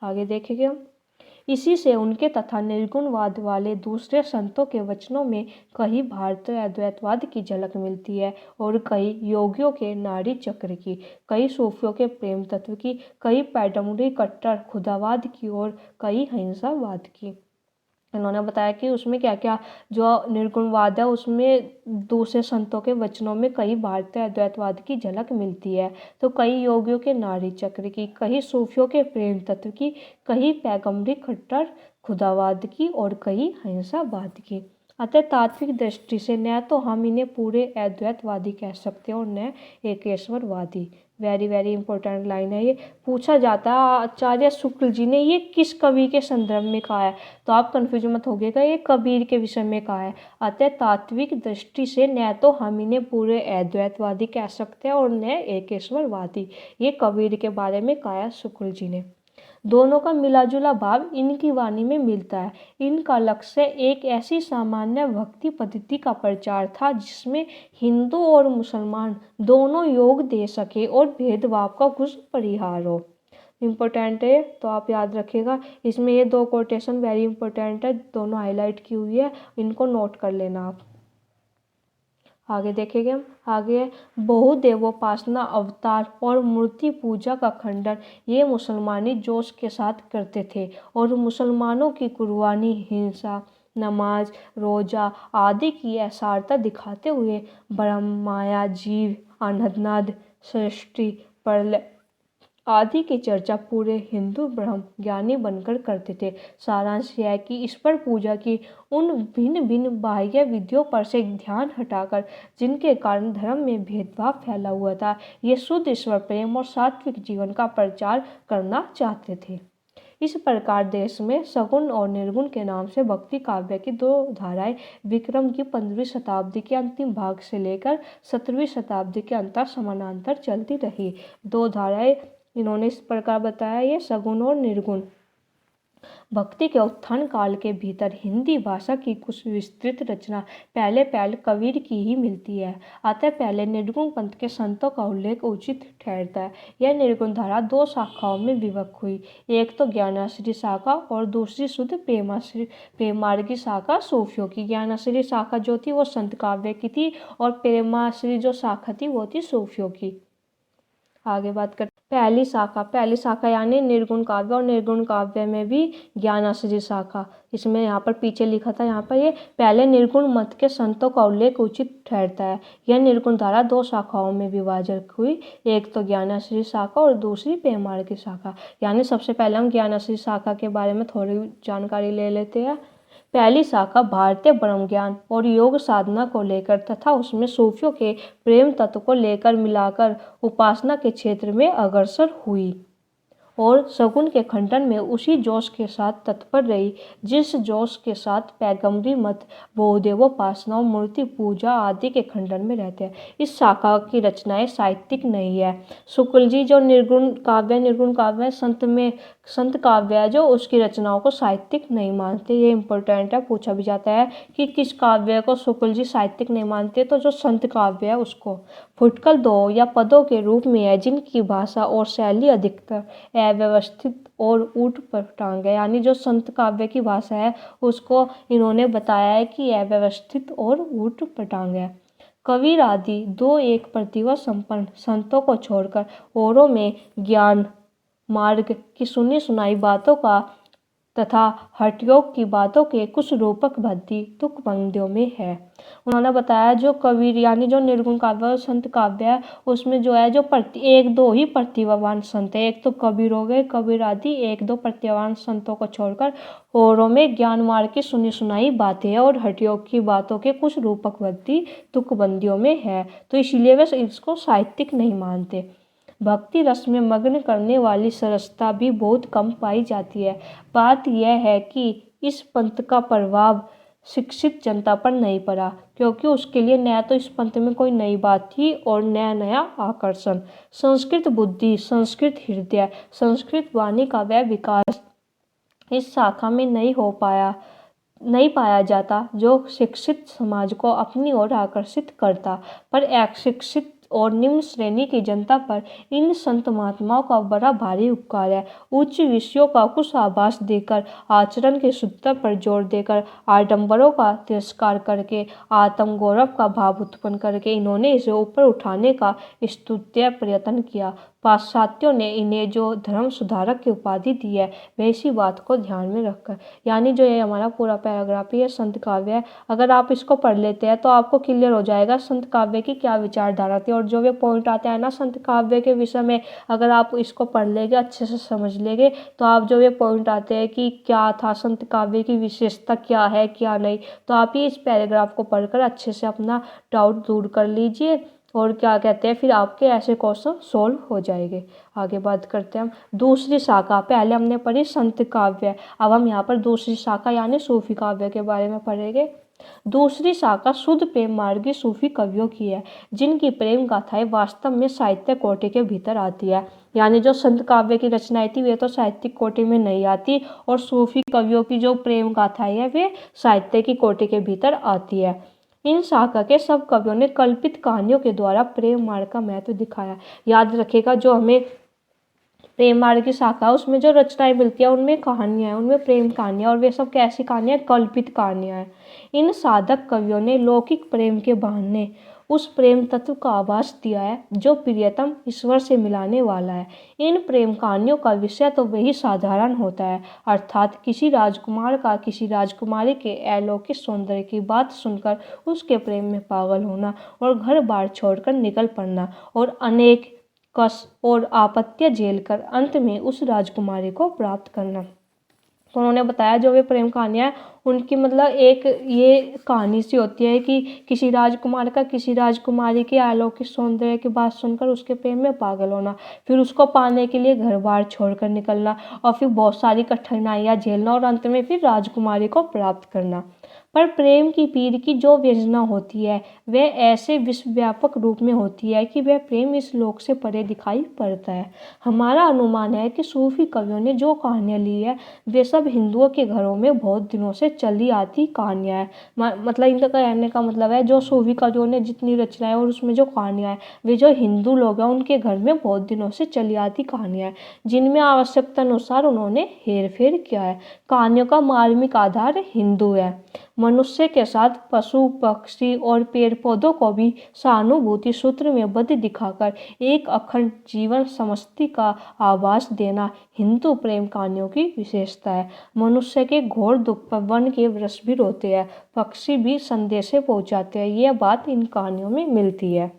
आगे देखेंगे हम। इसी से उनके तथा निर्गुणवाद वाले दूसरे संतों के वचनों में कहीं भारतीय अद्वैतवाद की झलक मिलती है, और कई योगियों के नाड़ी चक्र की, कई सूफियों के प्रेम तत्व की, कई पैगंबरी कट्टर खुदावाद की और कई अहिंसावाद की। इन्होंने बताया कि उसमें क्या क्या जो निर्गुणवाद है उसमें दूसरे संतों के वचनों में कई भारतीय अद्वैतवाद की झलक मिलती है, तो कई योगियों के नाड़ी चक्र की, कई सूफियों के प्रेम तत्व की, कई पैगंबरी कट्टर खुदावाद की और कई अहिंसावाद की। अतः तात्विक दृष्टि से न तो हम इन्हें पूरे अद्वैतवादी कह सकते हैं और न एकेश्वरवादी। वेरी वेरी इंपॉर्टेंट लाइन है ये। पूछा जाता है आचार्य शुक्ल जी ने ये किस कवि के संदर्भ में कहा है, तो आप कन्फ्यूज मत होगिएगा, ये कबीर के विषय में कहा है। अतः तात्विक दृष्टि से न तो हम इन्हें पूरे अद्वैतवादी कह सकते हैं और न एकेश्वरवादी। ये कबीर के बारे में कहा है शुक्ल जी ने। दोनों का मिला जुला भाव इनकी वाणी में मिलता है। इनका लक्ष्य एक ऐसी सामान्य भक्ति पद्धति का प्रचार था जिसमें हिंदू और मुसलमान दोनों योग दे सके और भेदभाव का कुछ परिहार हो। इम्पोर्टेंट है तो आप याद रखिएगा। इसमें ये दो कोटेशन वेरी इंपॉर्टेंट है, दोनों हाईलाइट की हुई है, इनको नोट कर लेना आप। आगे देखेंगे हम। आगे बहुदेवोपासना, अवतार और मूर्ति पूजा का खंडन ये मुसलमानी जोश के साथ करते थे, और मुसलमानों की कुर्बानी, हिंसा, नमाज, रोजा आदि की असारता दिखाते हुए ब्रह्म, माया, जीव, अनहदनाद, सृष्टि, प्रलय आदि की चर्चा पूरे हिंदू ब्रह्म ज्ञानी बनकर करते थे। सारांश यह है कि ईश्वर पूजा की उन भिन्न भिन्न बाह्य विधियों पर से ध्यान हटाकर जिनके कारण धर्म में भेदभाव फैला हुआ था, ये शुद्ध ईश्वर प्रेम और सात्विक जीवन का प्रचार करना चाहते थे। इस प्रकार देश में सगुण और निर्गुण के नाम से भक्ति काव्य की दो धाराएं विक्रम की 15वीं शताब्दी के अंतिम भाग से लेकर 17वीं शताब्दी के अंत तक समानांतर चलती रही। दो धाराएं इन्होंने इस प्रकार बताया, ये सगुण और निर्गुण। भक्ति के उत्थान काल के भीतर हिंदी भाषा की कुछ विस्तृत रचना पहले कबीर की ही मिलती है। अतः पहले निर्गुण पंथ के संतों का उल्लेख उचित ठहरता है। यह निर्गुण धारा दो शाखाओं में विभक्त हुई, एक तो ज्ञानाश्री शाखा और दूसरी शुद्ध प्रेमार्गी शाखा सूफियों की। ज्ञानाश्री शाखा जो थी वो संत काव्य की थी और प्रेमाश्री जो शाखा थी वो थी सूफियों की। आगे बात करते पहली शाखा यानी निर्गुण काव्य, और निर्गुण काव्य में भी ज्ञानाश्री शाखा। इसमें यहाँ पर पीछे लिखा था, यहाँ पर ये पहले निर्गुण मत के संतों का उल्लेख उचित ठहरता है। यह निर्गुण धारा दो शाखाओं में विभाजित हुई, एक तो ज्ञानाश्री शाखा और दूसरी प्रेमार्गी शाखा। यानी सबसे पहले हम ज्ञानाश्री शाखा के बारे में थोड़ी जानकारी ले लेते हैं। पहली शाखा भारतीय ब्रह्म ज्ञान और योग साधना को लेकर तथा उसमें सूफियों के प्रेम तत्व को लेकर मिलाकर उपासना के क्षेत्र में अग्रसर हुई और सगुण के खंडन में उसी जोश के साथ तत्पर रही जिस जोश के साथ पैगंबरी मत, बहुदेवोपासना और मूर्ति पूजा आदि के खंडन में रहते हैं। इस शाखा की रचनाएं साहित्यिक नहीं है। शुक्ल जी जो निर्गुण काव्य संत काव्य है जो उसकी रचनाओं को साहित्यिक नहीं मानते। ये इंपॉर्टेंट है, पूछा भी जाता है कि किस काव्य को शुक्ल जी साहित्यिक नहीं मानते, तो जो संत काव्य है उसको। फुटकल दो या पदों के रूप में है जिनकी भाषा और शैली अधिकतर अव्यवस्थित और ऊट पटांग है। यानी जो संत काव्य की भाषा है उसको इन्होंने बताया है कि अव्यवस्थित और ऊट पटांग है। कबीर आदि दो एक प्रतिभा संपन्न संतों को छोड़कर औरों में ज्ञान मार्ग की सुनी सुनाई बातों का तथा हठयोग की बातों के कुछ रूपक भक्ति तुक पंक्तियों में है। उन्होंने बताया जो कबीर यानी जो निर्गुण काव्य और संत काव्य है उसमें जो है जो एक दो ही प्रतिभावान संत है। एक तो कबीर हो गए, कबीर आदि एक दो प्रतिभावान संतों को छोड़कर औरों में ज्ञान मार्ग की सुनी सुनाई बातें और हठयोग की बातों के कुछ रूपक भक्ति तुकबंदियों में है, तो इसीलिए वे इसको साहित्यिक नहीं मानते। भक्ति रस में मग्न करने वाली सरसता भी बहुत कम पाई जाती है। बात यह है कि इस पंथ का प्रभाव शिक्षित जनता पर नहीं पड़ा, क्योंकि उसके लिए न तो इस पंथ में कोई नई बात थी और न नया आकर्षण। संस्कृत बुद्धि, संस्कृत हृदय, संस्कृत वाणी का वह विकास इस शाखा में नहीं पाया जाता जो शिक्षित समाज को अपनी ओर आकर्षित करता। पर अशिक्षित और निम्न श्रेणी की जनता पर इन संत महात्माओं का बड़ा भारी उपकार है। उच्च विषयों का कुछ आभास देकर, आचरण के शुद्धता पर जोर देकर, आडंबरों का तिरस्कार करके, आत्म गौरव का भाव उत्पन्न करके इन्होंने इसे ऊपर उठाने का स्तुत्य प्रयत्न किया। पाश्चात्यों ने इन्हें जो धर्म सुधारक की उपाधि दी है वह इसी बात को ध्यान में रखकर। यानी जो ये हमारा पूरा पैराग्राफ है संत काव्य है, अगर आप इसको पढ़ लेते हैं तो आपको क्लियर हो जाएगा संत काव्य की क्या विचारधारा थी। और जो वे पॉइंट आते हैं ना संत काव्य के विषय में, अगर आप इसको पढ़ लेंगे, अच्छे से समझ लेंगे, तो आप जो वे पॉइंट आते हैं कि क्या था संत काव्य की विशेषता क्या है क्या नहीं, तो आप ही इस पैराग्राफ को पढ़कर अच्छे से अपना डाउट दूर कर लीजिए और क्या कहते हैं फिर आपके ऐसे क्वेश्चन सोल्व हो जाएंगे। आगे बात करते हैं हम दूसरी शाखा। पहले हमने पढ़ी संत काव्य, अब हम यहाँ पर दूसरी शाखा यानी सूफी काव्य के बारे में पढ़ेंगे। दूसरी शाखा शुद्ध प्रेम मार्गी सूफी कवियों की है जिनकी प्रेम गाथाएं वास्तव में साहित्य कोटि के भीतर आती है। यानी जो संत काव्य की रचनाएं थी वे तो साहित्यिक कोटि में नहीं आती और सूफी कवियों की जो प्रेम गाथाएं है वे साहित्य की कोटि के भीतर आती है। इन शाखा के सब कवियों ने कल्पित कहानियों के द्वारा प्रेम मार्ग का महत्व दिखाया। याद रखेगा जो हमें प्रेम मार्ग की शाखा उसमें जो रचनाएं मिलती है उनमें कहानियां हैं, उनमें प्रेम कहानियां, और वे सब कैसी कहानियां, कल्पित कहानियां हैं। इन साधक कवियों ने लौकिक प्रेम के बहाने उस प्रेम तत्व का आभास दिया है जो प्रियतम ईश्वर से मिलाने वाला है। इन प्रेम कहानियों का विषय तो वही साधारण होता है, अर्थात किसी राजकुमार का किसी राजकुमारी के अलौकिक सौंदर्य की बात सुनकर उसके प्रेम में पागल होना और घर बार छोड़कर निकल पड़ना और अनेक कष्ट और आपत्तियां झेलकर अंत में उस राजकुमारी को प्राप्त करना। तो उन्होंने बताया जो वे प्रेम कहानियाँ उनकी मतलब एक ये कहानी सी होती है कि किसी राजकुमार का किसी राजकुमारी के अलौकिक सौंदर्य की बात सुनकर उसके प्रेम में पागल होना, फिर उसको पाने के लिए घर बार छोड़कर निकलना और फिर बहुत सारी कठिनाइयाँ झेलना और अंत में फिर राजकुमारी को प्राप्त करना। पर प्रेम की पीर की जो व्यंजना होती है वह ऐसे विश्वव्यापक रूप में होती है कि वह प्रेम इस लोक से परे दिखाई पड़ता है। हमारा अनुमान है कि सूफी कवियों ने जो कहानियाँ ली है वे सब हिंदुओं के घरों में बहुत दिनों से चली आती कहानियाँ हैं। मतलब इनका कहने का मतलब है जो सूफी कवियों ने जितनी रचनाएं और उसमें जो कहानियाँ हैं वे जो हिंदू लोग हैं उनके घर में बहुत दिनों से चली आती कहानियाँ हैं, जिनमें आवश्यकता अनुसार उन्होंने हेर फेर किया है। कहानियों का मार्मिक आधार हिंदू है। मनुष्य के साथ पशु पक्षी और पेड़ पौधों को भी सहानुभूति सूत्र में बद्ध दिखाकर एक अखंड जीवन समष्टि का आभास देना हिंदू प्रेम कहानियों की विशेषता है। मनुष्य के घोर दुख पर वन के वृक्ष भी रोते हैं, पक्षी भी संदेशे पहुंचाते हैं, यह बात इन कहानियों में मिलती है।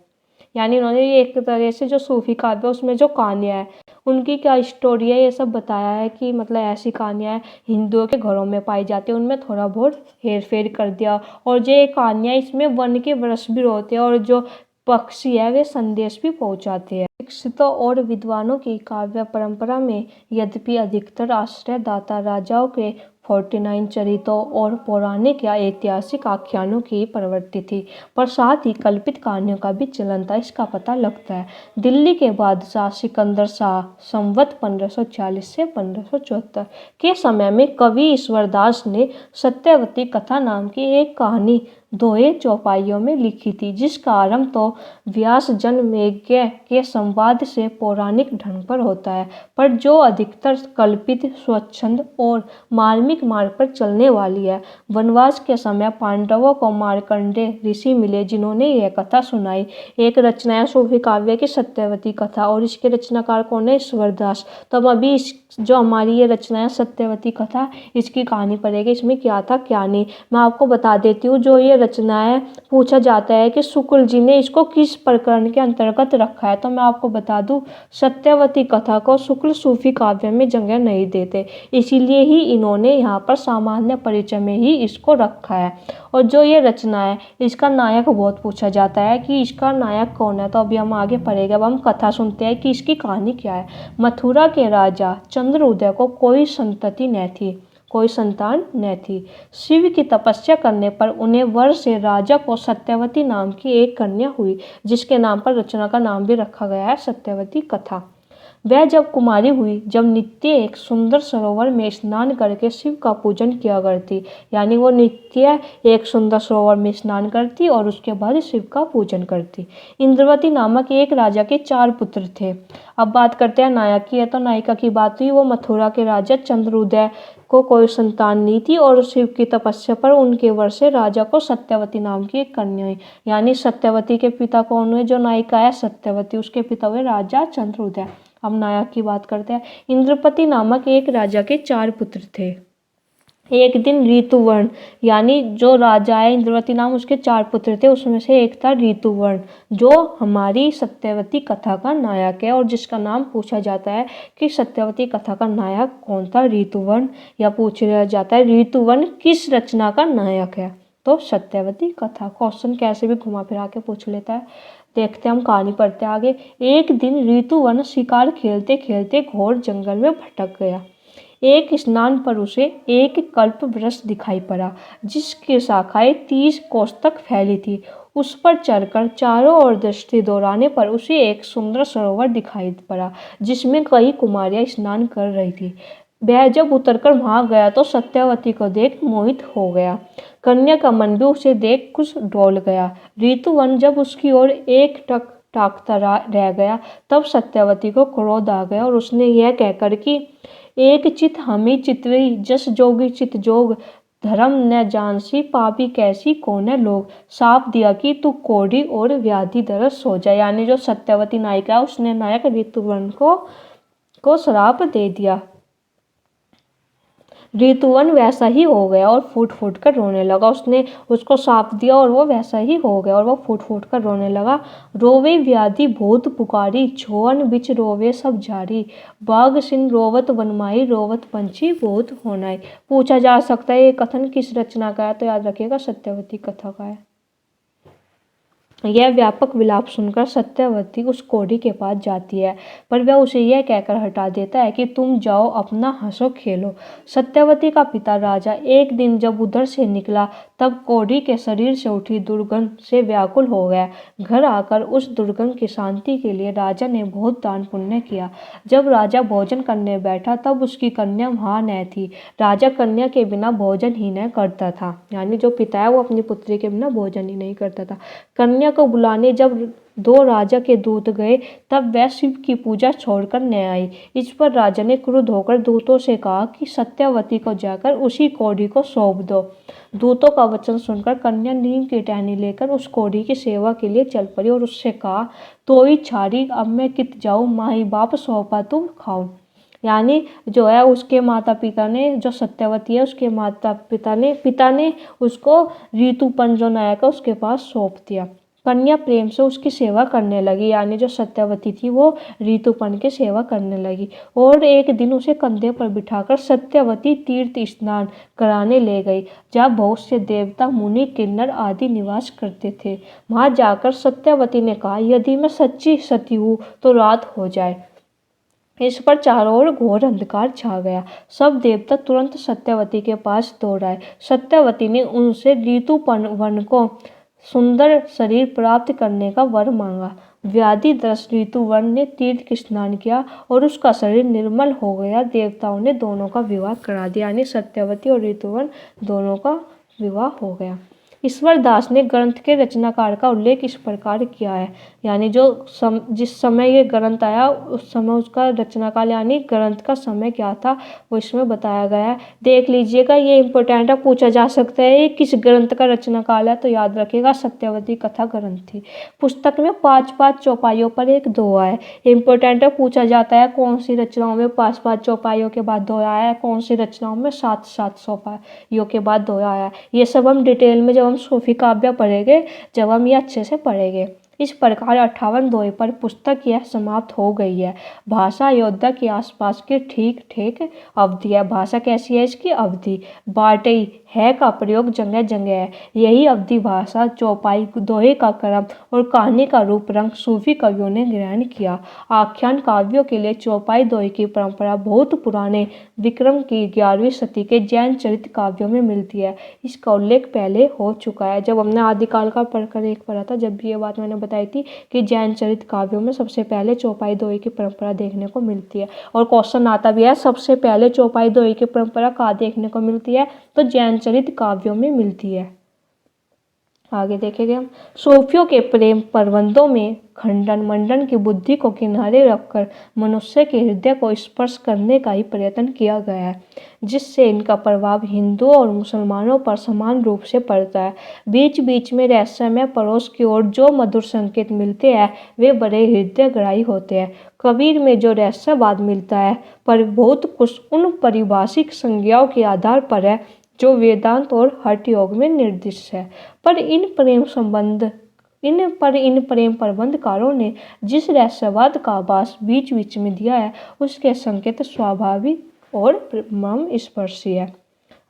यानी उन्होंने ये एक तरह से जो सूफी काव्य उसमें जो कहानियाँ है उनकी क्या स्टोरी है ये सब बताया है कि मतलब ऐसी कहानियाँ हिंदुओं के घरों में पाई जाती है, उनमें थोड़ा बहुत हेर फेर कर दिया। और जो ये कहानियाँ इसमें वन के वृक्ष भी होते हैं और जो पक्षी है वे संदेश भी पहुंचाते हैं। शिक्षितों और विद्वानों की काव्य परंपरा में यद्यपि अधिकतर आश्रयदाता राजाओं के 49 चरित्रों और पौराणिक या ऐतिहासिक आख्यानों की प्रवृत्ति थी, पर साथ ही कल्पित कहानियों का भी चलन था, इसका पता लगता है। दिल्ली के बादशाह सिकंदर शाह संवत 1540 से 1574 के समय में कवि ईश्वरदास ने सत्यवती कथा नाम की एक कहानी दोहे चौपाइयों में लिखी थी, जिसका आरंभ तो व्यास जनमेजय के संवाद से पौराणिक ढंग पर होता है, पर जो अधिकतर कल्पित, स्वच्छंद और मार्मिक मार्ग पर चलने वाली है। वनवास के समय पांडवों को मार्कंडेय ऋषि मिले जिन्होंने यह कथा सुनाई। एक रचना है सूफी काव्य की सत्यवती कथा और इसके रचनाकार कौन है? ईश्वरदास। तब अभी जो हमारी ये रचना है सत्यवती कथा इसकी कहानी पढ़ेगी, इसमें क्या था क्या नहीं। मैं आपको बता देती हूँ जो ये रचना है पूछा जाता है कि शुक्ल जी ने इसको किस प्रकरण के अंतर्गत रखा है, तो मैं आपको बता दूं सत्यवती कथा को शुक्ल सूफी काव्य में जगह नहीं देते, इसीलिए ही इन्होंने यहाँ पर सामान्य परिचय में ही इसको रखा है। और जो ये रचना है इसका नायक बहुत पूछा जाता है कि इसका नायक कौन है, तो अभी हम आगे पढ़ेंगे। अब हम कथा सुनते हैं कि इसकी कहानी क्या है। मथुरा के राजा चंद्रउदय को कोई संतति न थी, कोई संतान न थी। शिव की तपस्या करने पर उन्हें वर से राजा को सत्यवती नाम की एक कन्या हुई, जिसके नाम पर रचना का नाम भी रखा गया है सत्यवती कथा। वह जब कुमारी हुई, जब नित्य एक सुंदर सरोवर में स्नान करके शिव का पूजन किया करती, यानी वो नित्य एक सुंदर सरोवर में स्नान करती और उसके बाद शिव का पूजन करती। इंद्रवती नामक एक राजा के 4 पुत्र थे। अब बात करते हैं नायक की, है तो नायिका की बात हुई। वो मथुरा के राजा चंद्रउदय को कोई संतान नहीं थी और शिव की तपस्या पर उनके वर से राजा को सत्यवती नाम की एक कन्या हुई। यानी सत्यवती के पिता कौन हुए? जो नायिका है सत्यवती, उसके पिता हुए राजा चंद्रउदय। अब नायक की बात करते हैं। इंद्रपति नामक एक राजा के 4 पुत्र थे। एक दिन ऋतुवर्ण, यानी जो राजा है इंद्रवती नाम, उसके 4 पुत्र थे, उसमें से एक था ऋतुवर्ण जो हमारी सत्यवती कथा का नायक है और जिसका नाम पूछा जाता है कि सत्यवती कथा का नायक कौन था? ऋतुवर्ण। या पूछा जाता है ऋतुवर्ण किस रचना का नायक है? तो सत्यवती कथा। क्वेश्चन कैसे भी घुमा फिरा के पूछ लेता है। देखते हम कहानी पढ़ते आगे। एक दिन ऋतुवर्ण शिकार खेलते खेलते घोर जंगल में भटक गया। एक स्नान पर उसे एक कल्प वृक्ष दिखाई पड़ा, जिसकी शाखाएं 30 कोस तक फैली थी। उस पर चढ़कर चारों ओर दृष्टि दौड़ाने पर उसे एक सुंदर सरोवर दिखाई पड़ा, जिसमें कई कुमारियां स्नान कर रही थी। वह जब उतरकर वहां गया तो सत्यवती को देख मोहित हो गया। कन्या का मन भी उसे देख कुछ डोल गया। ऋतुवर्ण जब उसकी ओर एक टक ताकता रह गया, तब सत्यवती को क्रोध आ गया और उसने यह कहकर कि एक चित हमी चितवी, जस जोगी चित जोग, धर्म न जानसी, पापी कैसी कोने लोग। साप दिया कि तू कोढ़ी और व्याधि दरस हो जाए। यानी जो सत्यवती नायिका है उसने नायक ऋतुवर्ण को श्राप दे दिया। ऋतुवन वैसा ही हो गया और फूट फूट कर रोने लगा। उसने उसको साप दिया और वो वैसा ही हो गया और वो फूट फूट कर रोने लगा। रोवे व्याधि भूत पुकारी, छोअन बिच रोवे सब जारी, बाघ सिंह रोवत वनमाही, रोवत पंछी बहुत होनाई। पूछा जा सकता है ये कथन किस रचना का है, तो याद रखिएगा सत्यवती कथा का है। यह व्यापक विलाप सुनकर सत्यवती उस कोढ़ी के पास जाती है, पर वह उसे यह कहकर हटा देता है कि तुम जाओ अपना हंसो खेलो। सत्यवती का पिता राजा एक दिन जब उधर से निकला तब कोढ़ी के शरीर से उठी दुर्गंध से व्याकुल हो गया। घर आकर उस दुर्गंध की शांति के लिए राजा ने बहुत दान पुण्य किया। जब राजा भोजन करने बैठा तब उसकी कन्या वहाँ न थी। राजा कन्या के बिना भोजन ही न करता था, यानी जो पिता है वो अपनी पुत्री के बिना भोजन ही नहीं करता था। कन्या को बुलाने जब दो राजा के दूत गए तब वह शिव की पूजा छोड़कर न आई। इस पर राजा ने क्रुद्ध होकर दूतों से कहा कि सत्यवती को जाकर उसी कोढ़ी को सौंप दो। दूतों का वचन सुनकर कन्या नीम की टहनी लेकर उस कोढ़ी की सेवा के लिए चल पड़ी और उससे कहा, तो ही छाड़ी अब मैं कित जाऊँ, माही बाप सौंपा तुम खाओ। यानी जो है उसके माता पिता ने, जो सत्यवती है उसके माता पिता ने उसको ऋतुपन जो नायक है उसके पास सौंप दिया। कन्या प्रेम से उसकी सेवा करने लगी, यानी जो सत्यवती थी वो ऋतुपन की सेवा करने लगी। और एक दिन उसे कंधे पर बिठाकर सत्यवती तीर्थ स्नान कराने ले गई, जहाँ बहुत से देवता मुनि किन्नर आदि निवास करते थे। वहां जाकर सत्यवती ने कहा, यदि मैं सच्ची सती हूँ तो रात हो जाए। इस पर चारों ओर घोर अंधकार छा गया। सब देवता तुरंत सत्यवती के पास दौड़ आए। सत्यवती ने उनसे ऋतुपन को सुंदर शरीर प्राप्त करने का वर मांगा। व्याधिग्रस्त ऋतुवन ने तीर्थ स्नान किया और उसका शरीर निर्मल हो गया। देवताओं ने दोनों का विवाह करा दिया, यानी सत्यवती और ऋतुवन दोनों का विवाह हो गया। ईश्वर दास ने ग्रंथ के रचनाकार का उल्लेख इस प्रकार किया है, यानी जिस समय ये ग्रंथ आया उस समय उसका रचनाकाल यानी ग्रंथ का समय क्या था वो इसमें बताया गया है। देख लीजिएगा, ये इंपॉर्टेंट है, पूछा जा सकता है किस ग्रंथ का रचनाकाल है, तो याद रखिएगा सत्यवती कथा ग्रंथ थी। पुस्तक में 5-5 चौपाइयों पर एक दोहा है। इंपॉर्टेंट है, पूछा जाता है कौन सी रचनाओं में 5-5 चौपाइयों के बाद दोहा आया है, कौन सी रचनाओं में 7-7 चौपाइयों के बाद दोहा आया है। ये सब हम डिटेल में जब हम सूफी काव्य पढ़ेंगे, जब हम ये अच्छे से पढ़ेंगे। इस प्रकार 58 दोहे पर पुस्तक यह समाप्त हो गई है। भाषा अयोध्या के आसपास की ठीक ठीक अवधि है। भाषा कैसी है इसकी? अवधि। बाटई है का प्रयोग जगह जगह है। यही अवधि भाषा, चौपाई, दोहे का क्रम और कहानी का रूप रंग सूफी कवियों ने ग्रहण किया। आख्यान काव्यों के लिए चौपाई दोहे की परंपरा बहुत पुराने विक्रम की 11वीं सदी के जैन चरित्र काव्यों में मिलती है। इसका उल्लेख पहले हो चुका है, जब हमने आदिकाल का पढ़कर एक पढ़ा था, जब भी ये बात मैंने बताई थी कि जैन चरित्र काव्यों में सबसे पहले चौपाई दोहे की परंपरा देखने को मिलती है। और क्वेश्चन आता भी है, सबसे पहले चौपाई दोहे की परंपरा कहाँ देखने को मिलती है, तो जैन चरित्र काव्यों में मिलती है। आगे देखेंगे हम। सूफियों के प्रेम प्रबंधों में खंडन मंडन की बुद्धि को किनारे रखकर मनुष्य के हृदय को स्पर्श करने का ही प्रयत्न किया गया है, जिससे इनका प्रभाव हिंदुओं और मुसलमानों पर समान रूप से पड़ता है। बीच बीच में रहस्यमय पड़ोस की ओर जो मधुर संकेत मिलते हैं वे बड़े हृदयग्राही होते हैं। कबीर में जो रहस्यवाद मिलता है पर बहुत कुछ उन परिभाषिक संज्ञाओं के आधार पर है जो वेदांत और हठ योग में निर्दिष्ट है। पर इन प्रेम प्रबंधकारों ने जिस रहस्यवाद का आभास बीच बीच में दिया है उसके संकेत स्वाभाविक और मर्म स्पर्शी है।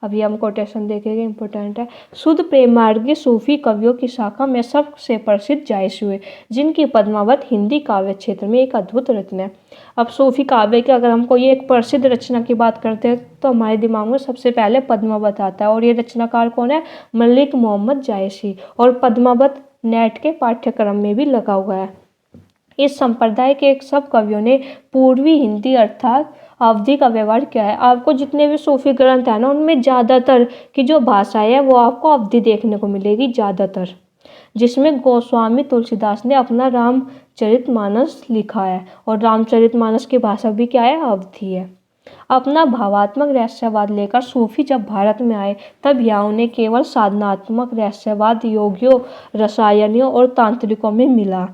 अभी हम कोटेशन देखेंगे, इंपॉर्टेंट है। शुद्ध प्रेम मार्गी सूफी कवियों की शाखा में सबसे प्रसिद्ध जायस हुए, जिनकी पद्मावत हिंदी काव्य क्षेत्र में एक अद्भुत रचना है। अब सूफी काव्य की अगर हम कोई एक प्रसिद्ध रचना की बात करते हैं तो हमारे दिमाग में सबसे पहले पद्मावत आता है, और ये रचनाकार कौन है? मलिक मोहम्मद जायसी। और पद्मावत नेट के पाठ्यक्रम में भी लगा हुआ है। इस संप्रदाय के सब कवियों ने पूर्वी हिंदी अर्थात अवधि का व्यवहार किया है। आपको जितने भी सूफी ग्रंथ है ना उनमें ज़्यादातर की जो भाषा है वो आपको अवधि देखने को मिलेगी ज़्यादातर, जिसमें गोस्वामी तुलसीदास ने अपना रामचरितमानस लिखा है, और रामचरितमानस की भाषा भी क्या है? अवधि है। अपना भावात्मक रहस्यवाद लेकर सूफी जब भारत में आए तब यहाँ उन्हें केवल साधनात्मक रहस्यवाद योगियों, रसायनियों और तांत्रिकों में मिला।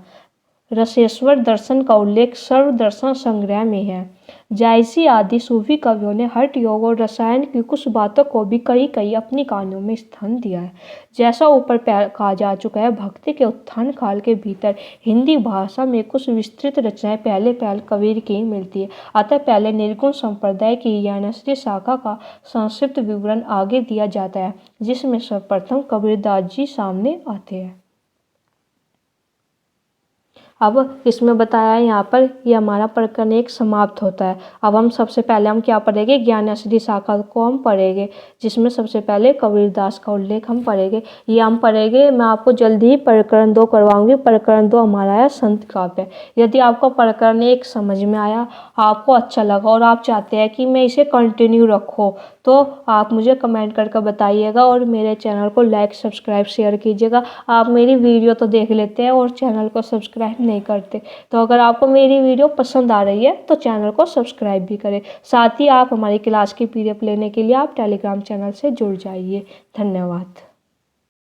रसेश्वर दर्शन का उल्लेख सर्व दर्शन संग्रह में है। जायसी आदि सूफी कवियों ने हठ योग और रसायन की कुछ बातों को भी कई अपनी कहानियों में स्थान दिया है। जैसा ऊपर कहा जा चुका है, भक्ति के उत्थान काल के भीतर हिंदी भाषा में कुछ विस्तृत रचनाएं पहले कबीर की मिलती है। अतः पहले निर्गुण संप्रदाय की ज्ञानश्री शाखा का संक्षिप्त विवरण आगे दिया जाता है, जिसमें सर्वप्रथम कबीरदास जी सामने आते हैं। अब इसमें बताया है यहाँ पर ये हमारा प्रकरण 1 समाप्त होता है। अब हम सबसे पहले हम क्या पढ़ेंगे, ज्ञानश्री शाखा को हम पढ़ेंगे, जिसमें सबसे पहले कबीरदास का उल्लेख हम पढ़ेंगे। ये हम पढ़ेंगे, मैं आपको जल्दी ही प्रकरण 2 करवाऊंगी। प्रकरण 2 हमारा है संत काव्य। यदि आपको प्रकरण 1 समझ में आया, आपको अच्छा लगा और आप चाहते हैं कि मैं इसे कंटिन्यू रखूँ, तो आप मुझे कमेंट करके बताइएगा और मेरे चैनल को लाइक सब्सक्राइब शेयर कीजिएगा। आप मेरी वीडियो तो देख लेते हैं और चैनल को सब्सक्राइब नहीं करते, तो अगर आपको मेरी वीडियो पसंद आ रही है तो चैनल को सब्सक्राइब भी करें। साथ ही आप हमारी क्लास की PDF लेने के लिए आप टेलीग्राम चैनल से जुड़ जाइए। धन्यवाद।